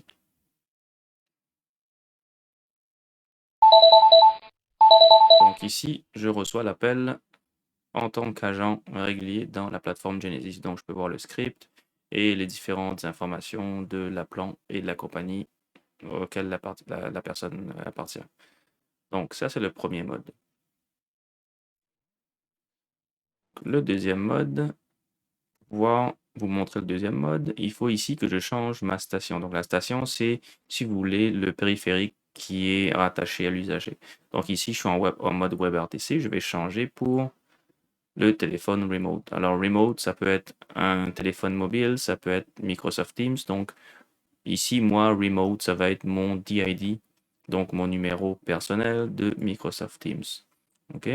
Donc ici, je reçois l'appel en tant qu'agent régulier dans la plateforme Genesys. Donc, je peux voir le script et les différentes informations de l'appelant et de la compagnie auquel la personne appartient. Donc, ça, c'est le premier mode. Le deuxième mode, pour pouvoir vous montrer le deuxième mode, il faut ici que je change ma station. Donc, la station, c'est, si vous voulez, le périphérique qui est rattaché à l'usager. Donc, ici, je suis en mode WebRTC. Je vais changer pour le téléphone remote. Alors, remote, ça peut être un téléphone mobile, ça peut être Microsoft Teams. Donc, ici, moi, remote, ça va être mon DID, donc mon numéro personnel de Microsoft Teams. OK?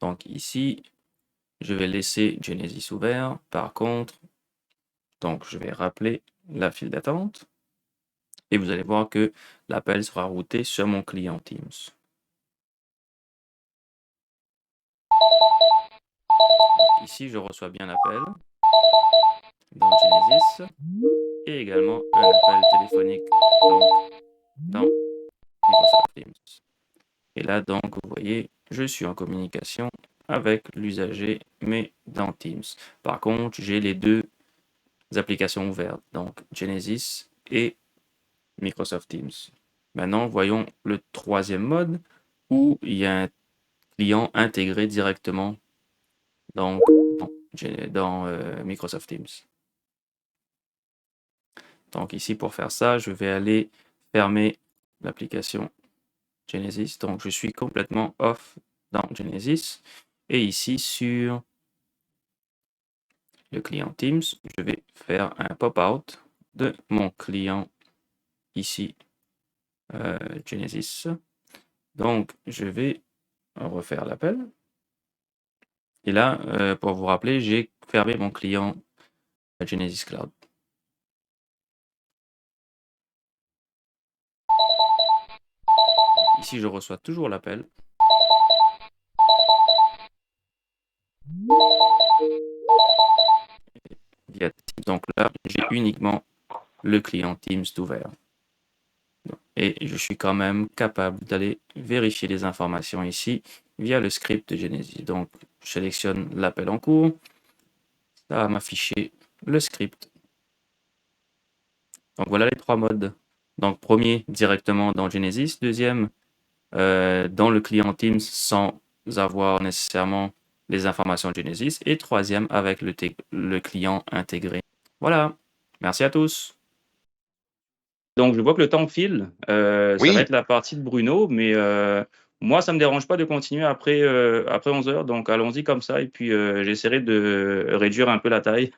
Donc, ici, je vais laisser Genesys ouvert. Par contre, donc, je vais rappeler la file d'attente. Et vous allez voir que l'appel sera routé sur mon client Teams. Ici, je reçois bien l'appel dans Genesys et également un appel téléphonique donc, dans Microsoft Teams. Et là, donc, vous voyez, je suis en communication avec l'usager, mais dans Teams. Par contre, j'ai les deux applications ouvertes, donc Genesys et Microsoft Teams. Maintenant, voyons le troisième mode où il y a un client intégré directement dans Microsoft Teams. Donc ici, pour faire ça, je vais aller fermer l'application Genesys. Donc, je suis complètement off dans Genesys. Et ici, sur le client Teams, je vais faire un pop-out de mon client ici, Genesys. Donc, je vais refaire l'appel. Et là, pour vous rappeler, j'ai fermé mon client Genesys Cloud. Ici, je reçois toujours l'appel. Via Teams. Donc là, j'ai uniquement le client Teams ouvert. Et je suis quand même capable d'aller vérifier les informations ici via le script de Genesys. Donc, je sélectionne l'appel en cours. Ça va m'afficher le script. Donc, voilà les trois modes. Donc, premier, directement dans Genesys. Deuxième, dans le client Teams sans avoir nécessairement les informations de Genesys. Et troisième, avec le client intégré. Voilà. Merci à tous. Donc, je vois que le temps file. Ça Oui. va être la partie de Bruno, mais moi, ça ne me dérange pas de continuer après 11 heures. Donc, allons-y comme ça. Et puis, j'essaierai de réduire un peu la taille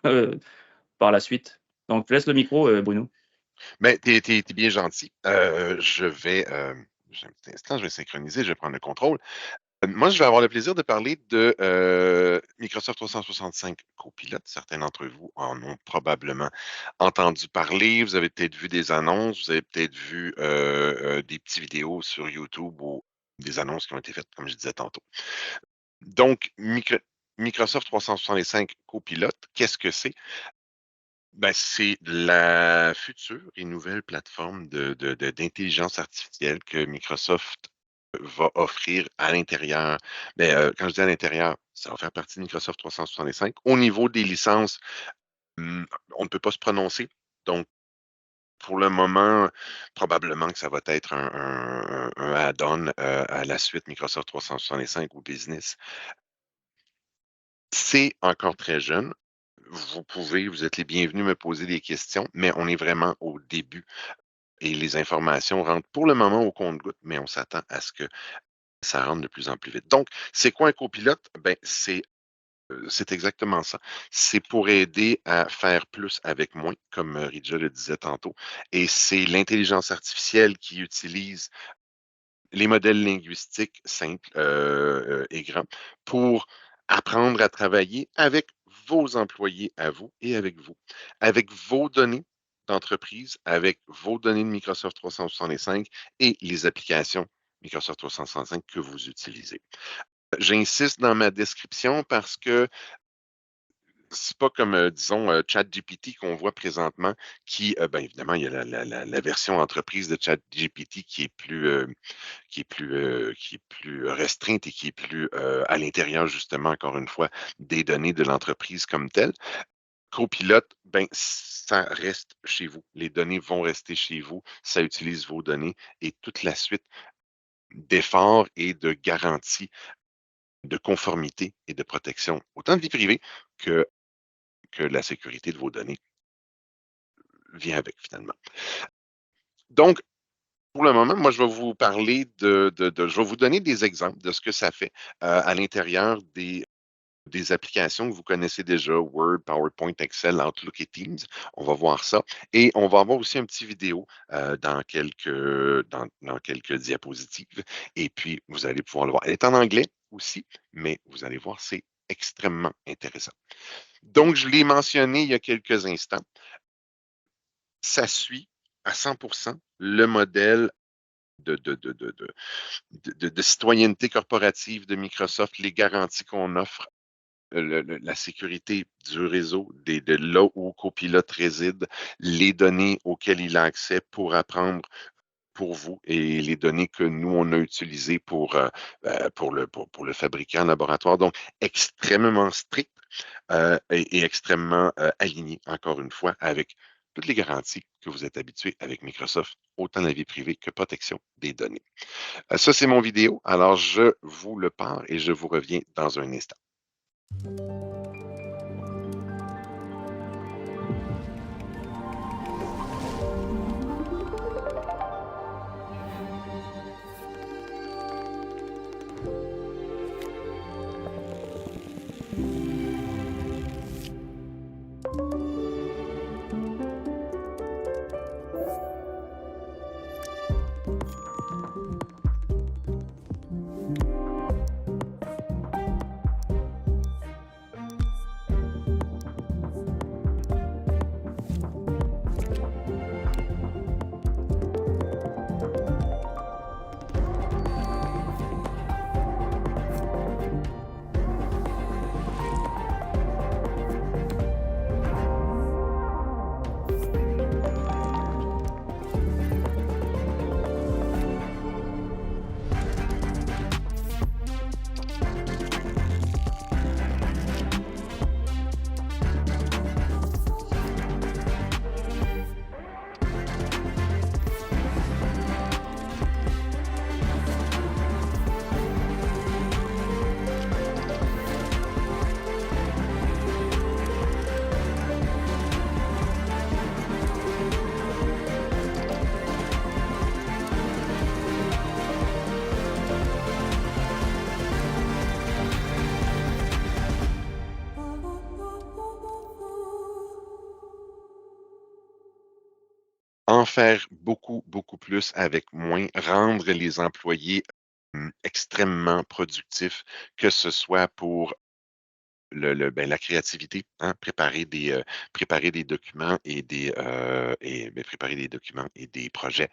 par la suite. Donc, je laisse le micro, Bruno. Ben, t'es bien gentil. J'ai un petit instant, je vais synchroniser, je vais prendre le contrôle. Moi, je vais avoir le plaisir de parler de Microsoft 365 Copilot. Certains d'entre vous en ont probablement entendu parler. Vous avez peut-être vu des annonces, vous avez peut-être vu des petites vidéos sur YouTube ou des annonces qui ont été faites, comme je disais tantôt. Donc, Microsoft 365 Copilot, qu'est-ce que c'est? Ben, c'est la future et nouvelle plateforme d'intelligence artificielle que Microsoft va offrir à l'intérieur. Quand je dis à l'intérieur, ça va faire partie de Microsoft 365. Au niveau des licences, on ne peut pas se prononcer. Donc, pour le moment, probablement que ça va être un add-on à la suite Microsoft 365 ou Business. C'est encore très jeune. Vous êtes les bienvenus me poser des questions, mais on est vraiment au début et les informations rentrent pour le moment au compte-gouttes, mais on s'attend à ce que ça rentre de plus en plus vite. Donc, c'est quoi un copilote? Ben, c'est exactement ça. C'est pour aider à faire plus avec moins, comme Ridja le disait tantôt. Et c'est l'intelligence artificielle qui utilise les modèles linguistiques simples et grands pour apprendre à travailler avec vos employés à vous et avec vous, avec vos données d'entreprise, avec vos données de Microsoft 365 et les applications Microsoft 365 que vous utilisez. J'insiste dans ma description parce que c'est pas comme, disons, ChatGPT qu'on voit présentement qui, ben évidemment, il y a la version entreprise de ChatGPT qui est plus restreinte et qui est plus à l'intérieur, justement, encore une fois, des données de l'entreprise comme telle. Copilot, ben, ça reste chez vous. Les données vont rester chez vous. Ça utilise vos données et toute la suite d'efforts et de garanties de conformité et de protection, autant de vie privée que la sécurité de vos données vient avec, finalement. Donc, pour le moment, moi, je vais vous parler je vais vous donner des exemples de ce que ça fait à l'intérieur des applications que vous connaissez déjà, Word, PowerPoint, Excel, Outlook et Teams. On va voir ça. Et on va avoir aussi un petit vidéo dans quelques diapositives. Et puis, vous allez pouvoir le voir. Elle est en anglais aussi, mais vous allez voir, c'est extrêmement intéressant. Donc, je l'ai mentionné il y a quelques instants. Ça suit à 100% le modèle de citoyenneté corporative de Microsoft, les garanties qu'on offre, la sécurité du réseau, de là où Copilot réside, les données auxquelles il a accès pour apprendre, pour vous et les données que nous, on a utilisées pour le fabriquer en laboratoire. Donc, extrêmement strict et extrêmement aligné, encore une fois, avec toutes les garanties que vous êtes habitués avec Microsoft, autant la vie privée que protection des données. Ça, c'est mon vidéo. Alors, je vous le pars et je vous reviens dans un instant. En faire beaucoup, beaucoup plus avec moins, rendre les employés extrêmement productifs, que ce soit pour la créativité, hein, préparer des documents et préparer des documents et des projets,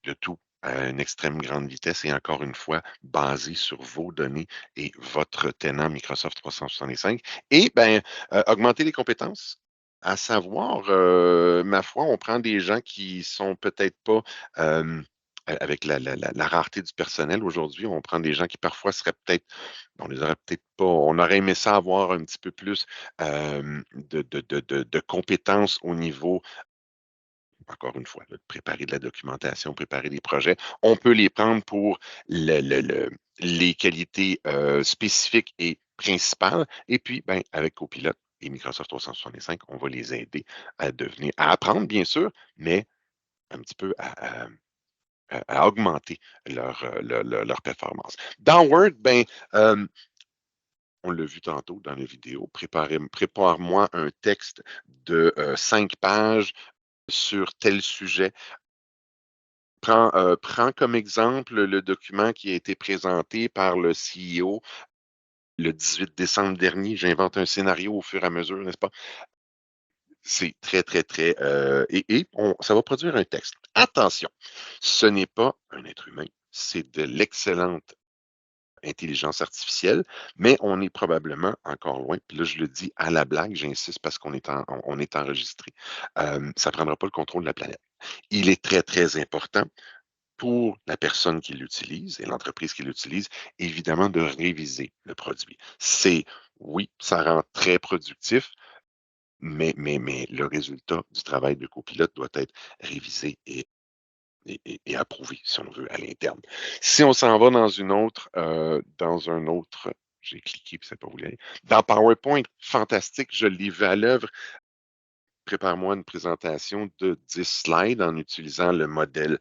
le tout à une extrême grande vitesse et encore une fois, basé sur vos données et votre tenant Microsoft 365 et augmenter les compétences. À savoir, ma foi, on prend des gens qui sont peut-être pas avec la rareté du personnel aujourd'hui, on prend des gens qui parfois seraient peut-être, on les aurait peut-être pas, on aurait aimé ça avoir un petit peu plus de compétences au niveau, encore une fois, de préparer de la documentation, préparer des projets. On peut les prendre pour les qualités spécifiques et principales. Et puis, avec Copilot et Microsoft 365, on va les aider à apprendre, bien sûr, mais un petit peu à augmenter leur performance. Dans Word, on l'a vu tantôt dans la vidéo, prépare-moi un texte de 5 pages sur tel sujet. Prends comme exemple le document qui a été présenté par le CEO le 18 décembre dernier. J'invente un scénario au fur et à mesure, n'est-ce pas? C'est très, très, très... ça va produire un texte. Attention, ce n'est pas un être humain, c'est de l'excellente intelligence artificielle, mais on est probablement encore loin. Puis là, je le dis à la blague, j'insiste parce qu'on est, on est enregistré. Ça ne prendra pas le contrôle de la planète. Il est très, très important pour la personne qui l'utilise et l'entreprise qui l'utilise, évidemment, de réviser le produit. Oui, ça rend très productif, mais le résultat du travail de copilote doit être révisé et approuvé, si on veut, à l'interne. Si on s'en va dans un autre, j'ai cliqué puis ça n'a pas voulu aller. Dans PowerPoint, fantastique, je l'ai vu à l'œuvre. Prépare-moi une présentation de 10 slides en utilisant le modèle,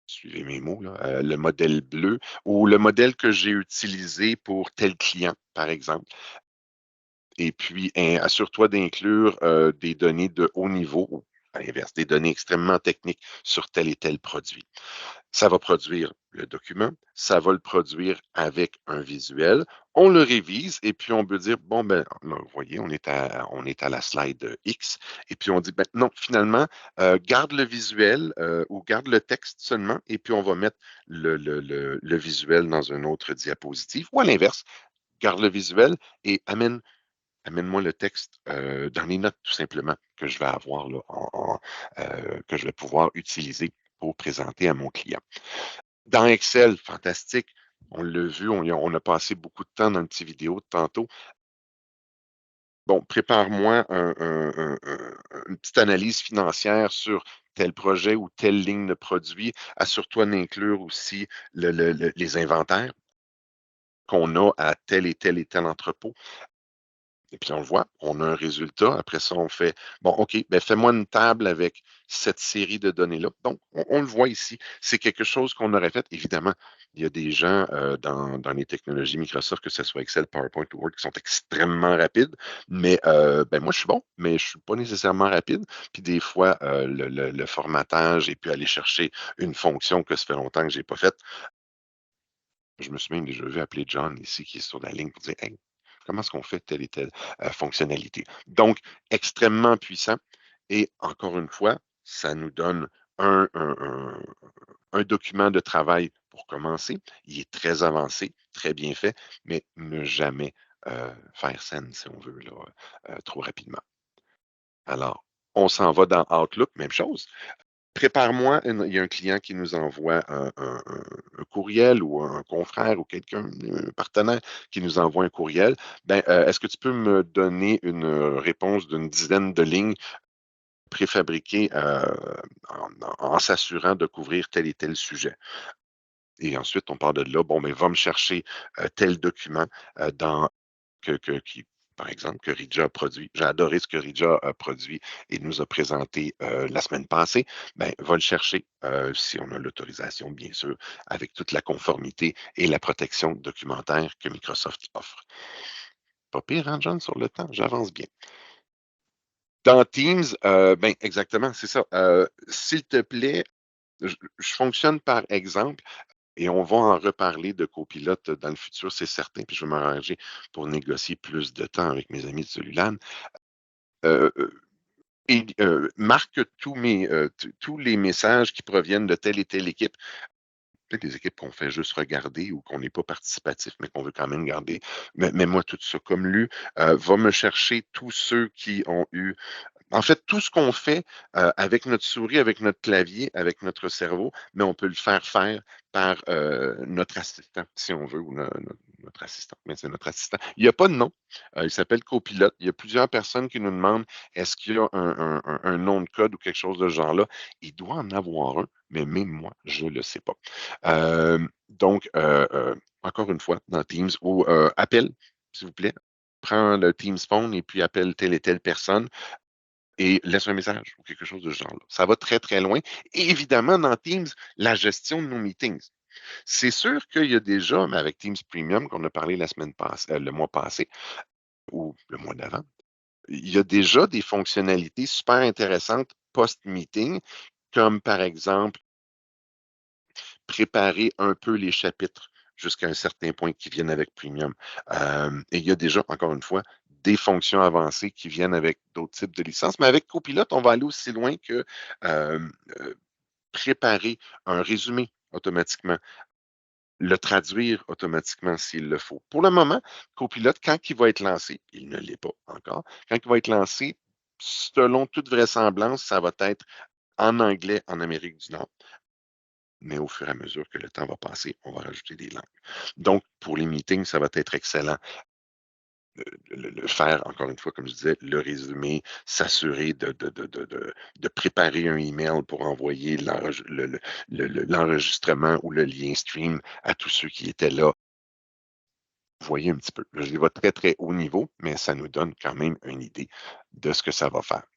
suivez mes mots, là, le modèle bleu ou le modèle que j'ai utilisé pour tel client, par exemple. Et puis, assure-toi d'inclure des données de haut niveau, ou à l'inverse, des données extrêmement techniques sur tel et tel produit. Ça va produire le document, ça va le produire avec un visuel. On le révise et puis on peut dire, bon, là, vous voyez, on est à la slide X. Et puis on dit, non, finalement, garde le visuel ou garde le texte seulement et puis on va mettre le visuel dans une autre diapositive. Ou à l'inverse, garde le visuel et amène amène-moi le texte dans les notes, tout simplement, que je vais avoir là, que je vais pouvoir utiliser pour présenter à mon client. Dans Excel, fantastique. On l'a vu, on a passé beaucoup de temps dans une petite vidéo de tantôt. Bon, prépare-moi une petite analyse financière sur tel projet ou telle ligne de produit. Assure-toi d'inclure aussi les inventaires qu'on a à tel et tel et tel entrepôt. Et puis on le voit, on a un résultat. Après ça, on fait, bon, OK, ben fais-moi une table avec cette série de données-là. Donc, on le voit ici. C'est quelque chose qu'on aurait fait. Évidemment, il y a des gens dans les technologies Microsoft, que ce soit Excel, PowerPoint ou Word, qui sont extrêmement rapides. Mais ben moi, je suis bon, mais je ne suis pas nécessairement rapide. Puis des fois, le formatage et puis aller chercher une fonction que ça fait longtemps que je n'ai pas faite. Je me suis même déjà vu appeler John ici, qui est sur la ligne, pour dire, hey, comment est-ce qu'on fait telle et telle fonctionnalité? Donc, extrêmement puissant. Et encore une fois, ça nous donne un document de travail pour commencer. Il est très avancé, très bien fait, mais ne jamais faire scène, si on veut, là, trop rapidement. Alors, on s'en va dans Outlook, même chose. Prépare-moi, il y a un client qui nous envoie un courriel ou un confrère ou quelqu'un, un partenaire qui nous envoie un courriel. Ben, est-ce que tu peux me donner une réponse d'une dizaine de lignes préfabriquées en s'assurant de couvrir tel et tel sujet? Et ensuite, on part de là. Bon, mais va me chercher tel document qui, par exemple, que Rija a produit. J'ai adoré ce que Rija a produit et nous a présenté la semaine passée. Ben, va le chercher si on a l'autorisation, bien sûr, avec toute la conformité et la protection documentaire que Microsoft offre. Pas pire, hein, John, sur le temps? J'avance bien. Dans Teams, ben, exactement, c'est ça. S'il te plaît, je fonctionne par exemple. Et on va en reparler de copilote dans le futur, c'est certain, puis je vais m'arranger pour négocier plus de temps avec mes amis de Solulan. Marque tous les messages qui proviennent de telle et telle équipe. Peut-être des équipes qu'on fait juste regarder ou qu'on n'est pas participatif, mais qu'on veut quand même garder. Mais moi, tout ça comme lu, va me chercher tous ceux qui ont eu en fait, tout ce qu'on fait avec notre souris, avec notre clavier, avec notre cerveau, mais on peut le faire par notre assistant, si on veut, ou notre assistant. Mais c'est notre assistant. Il n'y a pas de nom. Il s'appelle Copilote. Il y a plusieurs personnes qui nous demandent est-ce qu'il y a un nom de code ou quelque chose de ce genre-là. Il doit en avoir un, mais même moi, je ne le sais pas. Donc, encore une fois, dans Teams, ou appel, s'il vous plaît. Prends le Teams Phone et puis appelle telle et telle personne et laisse un message ou quelque chose de ce genre-là. Ça va très, très loin. Et évidemment, dans Teams, la gestion de nos meetings. C'est sûr qu'il y a déjà, mais avec Teams Premium, qu'on a parlé la semaine passée, le mois passé ou le mois d'avant, il y a déjà des fonctionnalités super intéressantes post-meeting, comme par exemple préparer un peu les chapitres jusqu'à un certain point qui viennent avec Premium. Et il y a déjà, encore une fois, des fonctions avancées qui viennent avec d'autres types de licences. Mais avec Copilot, on va aller aussi loin que préparer un résumé automatiquement, le traduire automatiquement s'il le faut. Pour le moment, Copilot, quand il va être lancé, il ne l'est pas encore, quand il va être lancé, selon toute vraisemblance, ça va être en anglais en Amérique du Nord. Mais au fur et à mesure que le temps va passer, on va rajouter des langues. Donc, pour les meetings, ça va être excellent. Le faire, encore une fois, comme je disais, le résumé, s'assurer de préparer un email pour envoyer l'enregistrement ou le lien stream à tous ceux qui étaient là. Vous voyez un petit peu. Là, je les vois très, très haut niveau, mais ça nous donne quand même une idée de ce que ça va faire.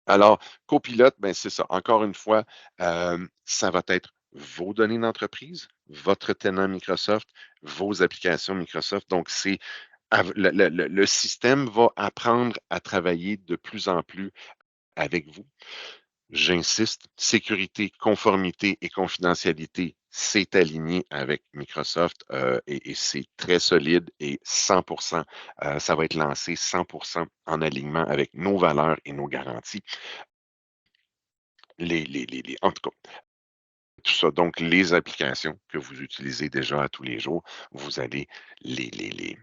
Alors, copilote, ben c'est ça. Encore une fois, ça va être vos données d'entreprise, votre tenant Microsoft, vos applications Microsoft. Donc, le système va apprendre à travailler de plus en plus avec vous. J'insiste, sécurité, conformité et confidentialité, c'est aligné avec Microsoft et c'est très solide et 100%, ça va être lancé 100% en alignement avec nos valeurs et nos garanties. En tout cas, tout ça. Donc, les applications que vous utilisez déjà à tous les jours, vous allez les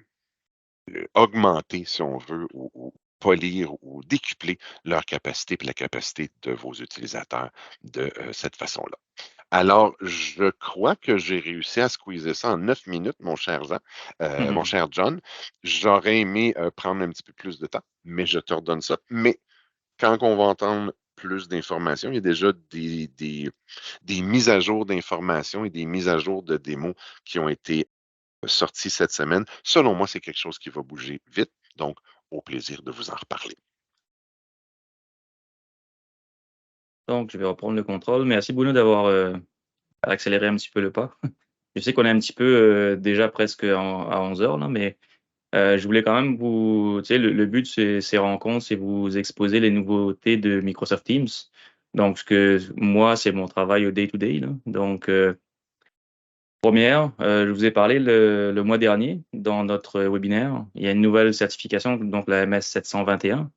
augmenter, si on veut, ou polir ou décupler leur capacité et la capacité de vos utilisateurs de cette façon-là. Alors, je crois que j'ai réussi à squeezer ça en 9 minutes, mon cher mon cher John. J'aurais aimé prendre un petit peu plus de temps, mais je te redonne ça. Mais quand on va entendre plus d'informations, il y a déjà des mises à jour d'informations et des mises à jour de démos qui ont été sorties cette semaine. Selon moi, c'est quelque chose qui va bouger vite. Donc, au plaisir de vous en reparler. Donc, je vais reprendre le contrôle. Merci Bruno d'avoir accéléré un petit peu le pas. Je sais qu'on est un petit peu déjà presque à 11 heures, là, mais je voulais quand même vous... Tu sais, le but de ces rencontres, c'est vous exposer les nouveautés de Microsoft Teams. Donc, moi, c'est mon travail au day-to-day, là. Donc, première, je vous ai parlé le mois dernier dans notre webinaire. Il y a une nouvelle certification, donc la MS 721,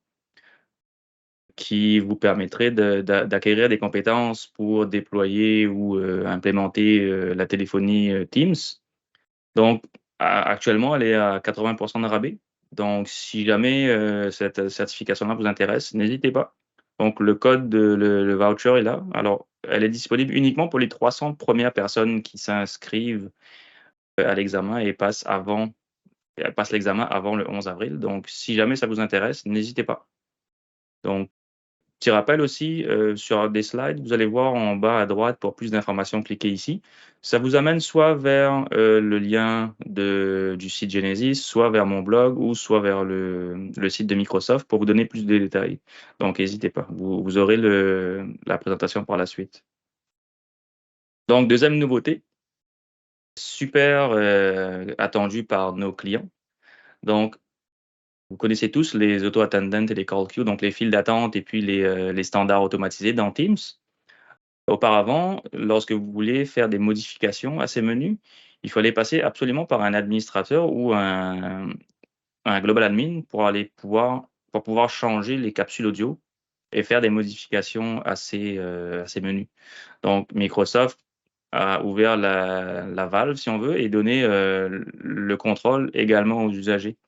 qui vous permettrait d'acquérir des compétences pour déployer ou implémenter la téléphonie Teams. Donc, actuellement, elle est à 80% de rabais. Donc, si jamais cette certification-là vous intéresse, n'hésitez pas. Donc, le code, le voucher est là. Alors, elle est disponible uniquement pour les 300 premières personnes qui s'inscrivent à l'examen et passent l'examen avant le 11 avril. Donc, si jamais ça vous intéresse, n'hésitez pas. Donc, petit rappel aussi, sur des slides, vous allez voir en bas à droite pour plus d'informations, cliquez ici. Ça vous amène soit vers le lien du site Genesis, soit vers mon blog ou soit vers le site de Microsoft pour vous donner plus de détails. Donc, n'hésitez pas, vous aurez la présentation par la suite. Donc, deuxième nouveauté, super attendue par nos clients. Donc, vous connaissez tous les auto-attendants et les call queues, donc les files d'attente et puis les standards automatisés dans Teams. Auparavant, lorsque vous vouliez faire des modifications à ces menus, il fallait passer absolument par un administrateur ou un global admin pour pouvoir changer les capsules audio et faire des modifications à ces menus. Donc, Microsoft a ouvert la valve, si on veut, et donné le contrôle également aux usagers.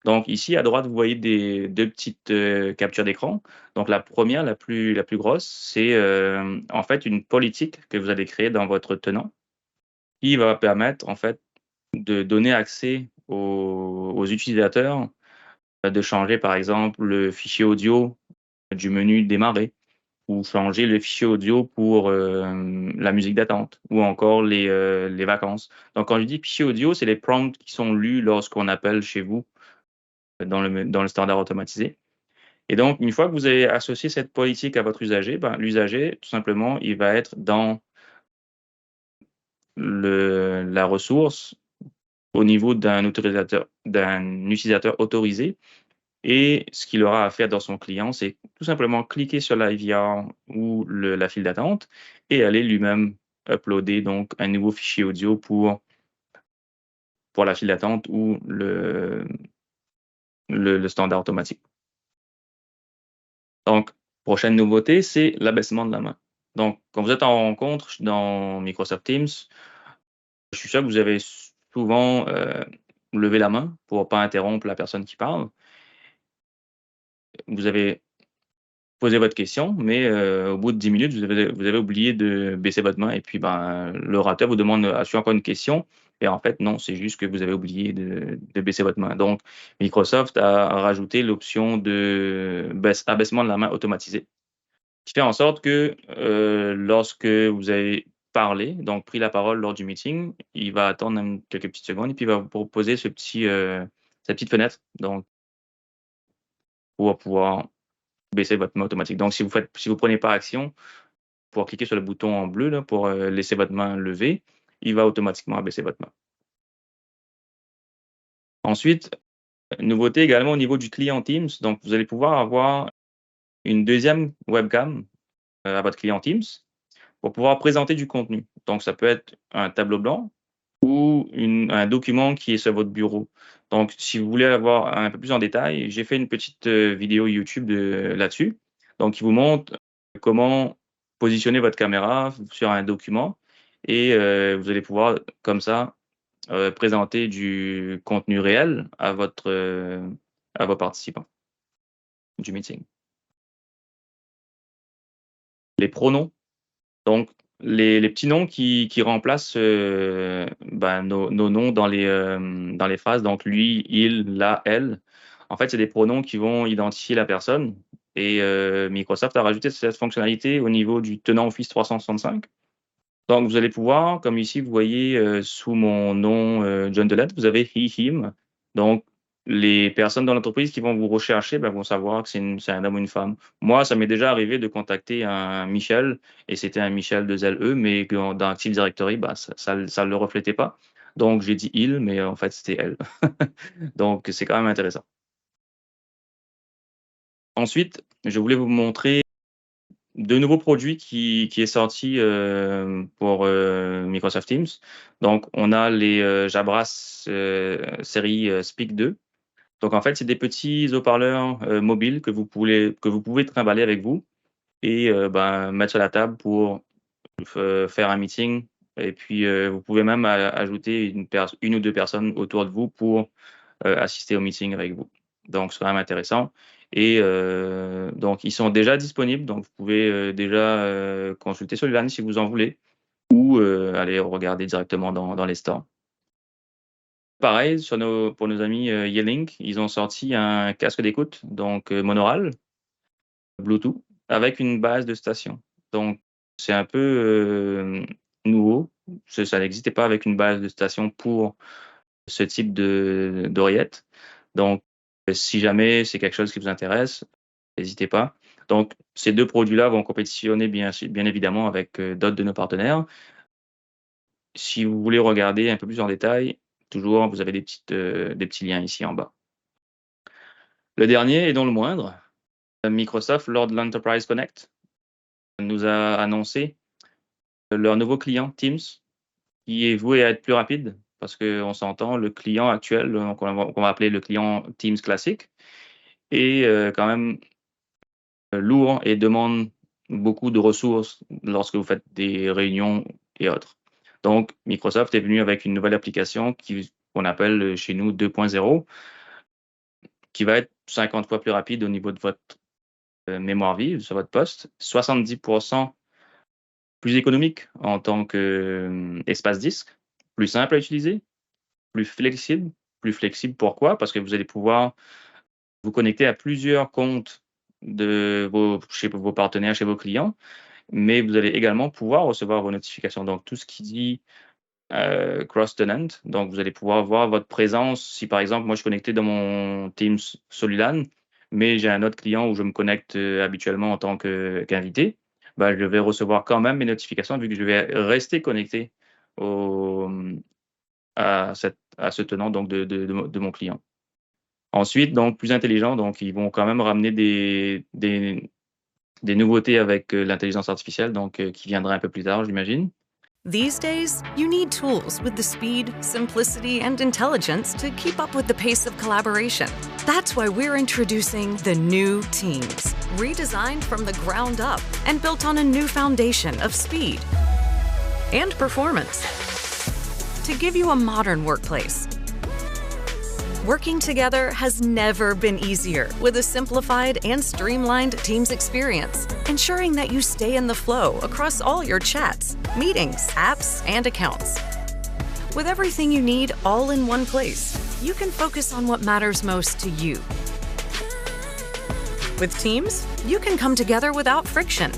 Donc ici, à droite, vous voyez deux petites captures d'écran. Donc la première, la plus grosse, c'est en fait une politique que vous allez créer dans votre tenant qui va permettre en fait de donner accès aux utilisateurs de changer par exemple le fichier audio du menu démarrer ou changer le fichier audio pour la musique d'attente ou encore les vacances. Donc quand je dis fichier audio, c'est les prompts qui sont lus lorsqu'on appelle chez vous dans le standard automatisé. Et donc, une fois que vous avez associé cette politique à votre usager, l'usager, tout simplement, il va être dans la ressource au niveau d'un utilisateur autorisé. Et ce qu'il aura à faire dans son client, c'est tout simplement cliquer sur l'IVR ou la file d'attente et aller lui-même uploader donc un nouveau fichier audio pour la file d'attente ou le standard automatique. Donc, prochaine nouveauté, c'est l'abaissement de la main. Donc, quand vous êtes en rencontre dans Microsoft Teams, je suis sûr que vous avez souvent levé la main pour ne pas interrompre la personne qui parle. Vous avez posé votre question, mais au bout de 10 minutes, vous avez oublié de baisser votre main et puis l'orateur vous demande as-tu encore une question? Et en fait, non, c'est juste que vous avez oublié de baisser votre main. Donc, Microsoft a rajouté l'option de abaissement de la main automatisé, qui fait en sorte que lorsque vous avez parlé, donc pris la parole lors du meeting, il va attendre quelques petites secondes et puis il va vous proposer cette petite fenêtre donc, pour pouvoir baisser votre main automatique. Donc, si vous prenez pas action, pour cliquer sur le bouton en bleu là, pour laisser votre main levée, il va automatiquement abaisser votre main. Ensuite, nouveauté également au niveau du client Teams. Donc, vous allez pouvoir avoir une deuxième webcam à votre client Teams pour pouvoir présenter du contenu. Donc, ça peut être un tableau blanc ou un document qui est sur votre bureau. Donc, si vous voulez avoir un peu plus en détail, j'ai fait une petite vidéo YouTube là-dessus. Donc, qui vous montre comment positionner votre caméra sur un document et vous allez pouvoir, comme ça, présenter du contenu réel à vos participants du meeting. Les pronoms, donc les petits noms qui remplacent nos noms dans les phrases, donc lui, il, la, elle. En fait, c'est des pronoms qui vont identifier la personne. Et Microsoft a rajouté cette fonctionnalité au niveau du tenant Office 365. Donc, vous allez pouvoir, comme ici, vous voyez sous mon nom John Delettre, vous avez he, him. Donc, les personnes dans l'entreprise qui vont vous rechercher vont savoir que c'est un homme ou une femme. Moi, ça m'est déjà arrivé de contacter un Michel, et c'était un Michel de ZLE, mais dans Active Directory, ça ne le reflétait pas. Donc, j'ai dit il, mais en fait, c'était elle. Donc, c'est quand même intéressant. Ensuite, je voulais vous montrer de nouveaux produits qui est sorti pour Microsoft Teams. Donc, on a les Jabras série Speak 2. Donc, en fait, c'est des petits haut-parleurs mobiles que vous pouvez trimballer avec vous et mettre sur la table pour faire un meeting. Et puis, vous pouvez même ajouter une ou deux personnes autour de vous pour assister au meeting avec vous. Donc, c'est quand même intéressant. Et donc, ils sont déjà disponibles. Donc, vous pouvez déjà consulter Solulan si vous en voulez ou aller regarder directement dans les stores. Pareil, pour nos amis Yealink, ils ont sorti un casque d'écoute, donc monaural, Bluetooth, avec une base de station. Donc, c'est un peu nouveau. Ça n'existait pas avec une base de station pour ce type d'oreillette. Donc, si jamais c'est quelque chose qui vous intéresse, n'hésitez pas. Donc, ces deux produits-là vont compétitionner bien évidemment avec d'autres de nos partenaires. Si vous voulez regarder un peu plus en détail, toujours, vous avez des petits liens ici en bas. Le dernier, et non le moindre, Microsoft, lors de l'Enterprise Connect, nous a annoncé leur nouveau client Teams, qui est voué à être plus rapide, parce qu'on s'entend, le client actuel, qu'on va appeler le client Teams classique, est quand même lourd et demande beaucoup de ressources lorsque vous faites des réunions et autres. Donc, Microsoft est venu avec une nouvelle application qu'on appelle chez nous 2.0, qui va être 50 fois plus rapide au niveau de votre mémoire vive sur votre poste, 70% plus économique en tant qu'espace disque, plus simple à utiliser, plus flexible. Plus flexible, pourquoi? Parce que vous allez pouvoir vous connecter à plusieurs comptes chez vos partenaires, chez vos clients, mais vous allez également pouvoir recevoir vos notifications. Donc, tout ce qui dit cross-tenant, donc vous allez pouvoir voir votre présence. Si par exemple, moi je suis connecté dans mon Teams Solulan, mais j'ai un autre client où je me connecte habituellement en tant qu'invité, je vais recevoir quand même mes notifications vu que je vais rester connecté à ce tenant donc de mon client. Ensuite, donc plus intelligent, donc ils vont quand même ramener des nouveautés avec l'intelligence artificielle, donc qui viendra un peu plus tard, j'imagine. These days, you need tools with the speed, simplicity, and intelligence to keep up with the pace of collaboration. That's why we're introducing the new Teams, redesigned from the ground up and built on a new foundation of speed and performance to give you a modern workplace. Working together has never been easier with a simplified and streamlined Teams experience, ensuring that you stay in the flow across all your chats, meetings, apps, and accounts. With everything you need all in one place, you can focus on what matters most to you. With Teams, you can come together without friction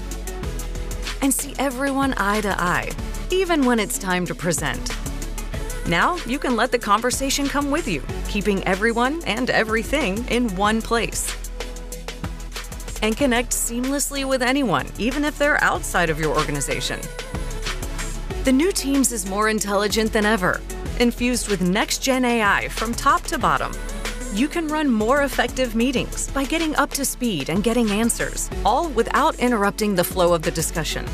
and see everyone eye to eye, even when it's time to present. Now, you can let the conversation come with you, keeping everyone and everything in one place. And connect seamlessly with anyone, even if they're outside of your organization. The new Teams is more intelligent than ever, infused with next-gen AI from top to bottom. You can run more effective meetings by getting up to speed and getting answers, all without interrupting the flow of the discussion.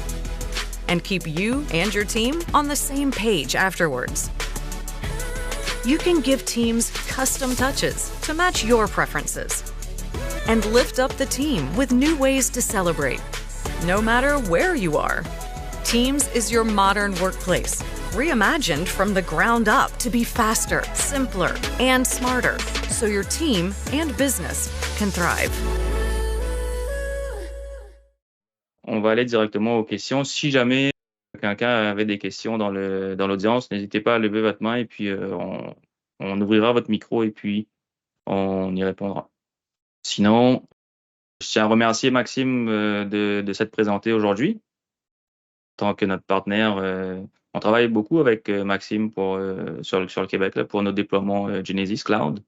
And keep you and your team on the same page afterwards. You can give Teams custom touches to match your preferences and lift up the team with new ways to celebrate, no matter where you are. Teams is your modern workplace, reimagined from the ground up to be faster, simpler, and smarter, so your team and business can thrive. On va aller directement aux questions. Si jamais quelqu'un avait des questions dans l'audience, n'hésitez pas à lever votre main et puis on ouvrira votre micro et puis on y répondra. Sinon, je tiens à remercier Maxime de s'être présenté aujourd'hui. En tant que notre partenaire, on travaille beaucoup avec Maxime sur le Québec là, pour nos déploiements Genesis Cloud.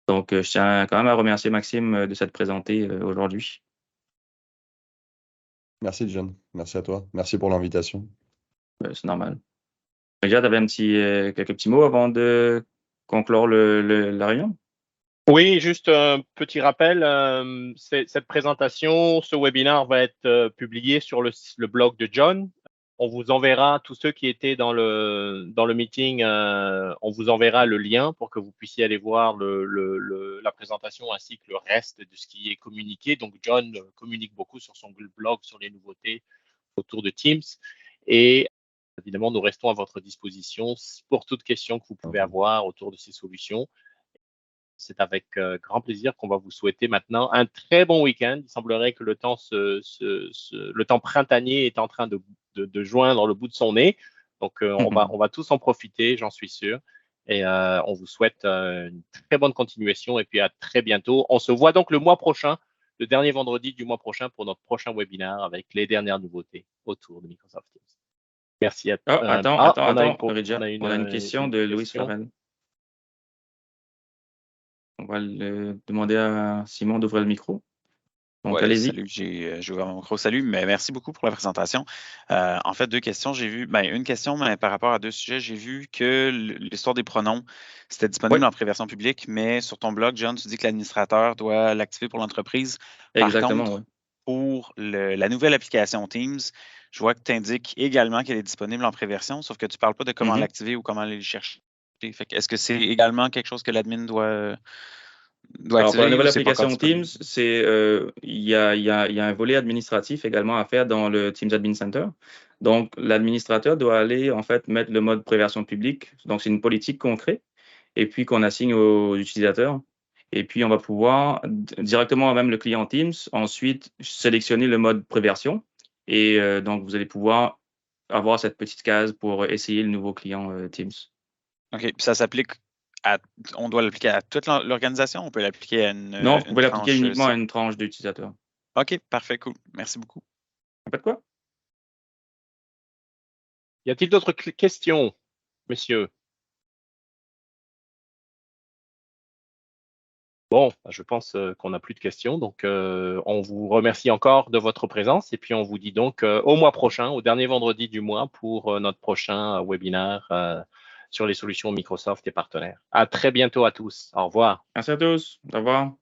Donc, je tiens quand même à remercier Maxime de s'être présenté aujourd'hui. Merci, John. Merci à toi. Merci pour l'invitation. C'est normal. Déjà, tu avais quelques petits mots avant de conclure la réunion? Oui, juste un petit rappel. Cette présentation, ce webinaire va être publié sur le blog de John. On vous enverra, tous ceux qui étaient dans le meeting, on vous enverra le lien pour que vous puissiez aller voir la présentation ainsi que le reste de ce qui est communiqué. Donc, John communique beaucoup sur son blog, sur les nouveautés autour de Teams. Et évidemment, nous restons à votre disposition pour toute question que vous pouvez avoir autour de ces solutions. C'est avec grand plaisir qu'on va vous souhaiter maintenant un très bon week-end. Il semblerait que le temps printanier est en train de joindre le bout de son nez. Donc, on va tous en profiter, j'en suis sûr. Et on vous souhaite une très bonne continuation et puis à très bientôt. On se voit donc le mois prochain, le dernier vendredi du mois prochain pour notre prochain webinaire avec les dernières nouveautés autour de Microsoft Teams. Merci à tous. Attends, on a une question de Louis Farrell. On va demander à Simon d'ouvrir le micro. Donc, allez-y. Salut, j'ai ouvert mon micro. Salut, mais merci beaucoup pour la présentation. En fait, deux questions. J'ai vu, une question, mais par rapport à deux sujets, j'ai vu que l'histoire des pronoms, c'était disponible en préversion publique, mais sur ton blog, John, tu dis que l'administrateur doit l'activer pour l'entreprise. Exactement, Par contre, pour la nouvelle application Teams, je vois que tu indiques également qu'elle est disponible en préversion, sauf que tu ne parles pas de comment l'activer ou comment aller le chercher. Est-ce que c'est également quelque chose que l'admin doit Alors, pour la nouvelle application Teams, il y a un volet administratif également à faire dans le Teams Admin Center. Donc, l'administrateur doit aller en fait mettre le mode préversion publique. Donc, c'est une politique qu'on crée et puis qu'on assigne aux utilisateurs. Et puis, on va pouvoir directement, même le client Teams, ensuite sélectionner le mode préversion. Et donc, vous allez pouvoir avoir cette petite case pour essayer le nouveau client Teams. OK. Puis ça s'applique on doit l'appliquer à toute l'organisation? On peut l'appliquer à une Non, vous pouvez l'appliquer uniquement à une tranche d'utilisateurs. OK, parfait, cool. Merci beaucoup. Pas de quoi? Y a-t-il d'autres questions, messieurs? Bon, je pense qu'on n'a plus de questions. Donc, on vous remercie encore de votre présence et puis on vous dit donc au mois prochain, au dernier vendredi du mois pour notre prochain webinaire sur les solutions Microsoft et partenaires. À très bientôt à tous. Au revoir. Merci à tous. Au revoir.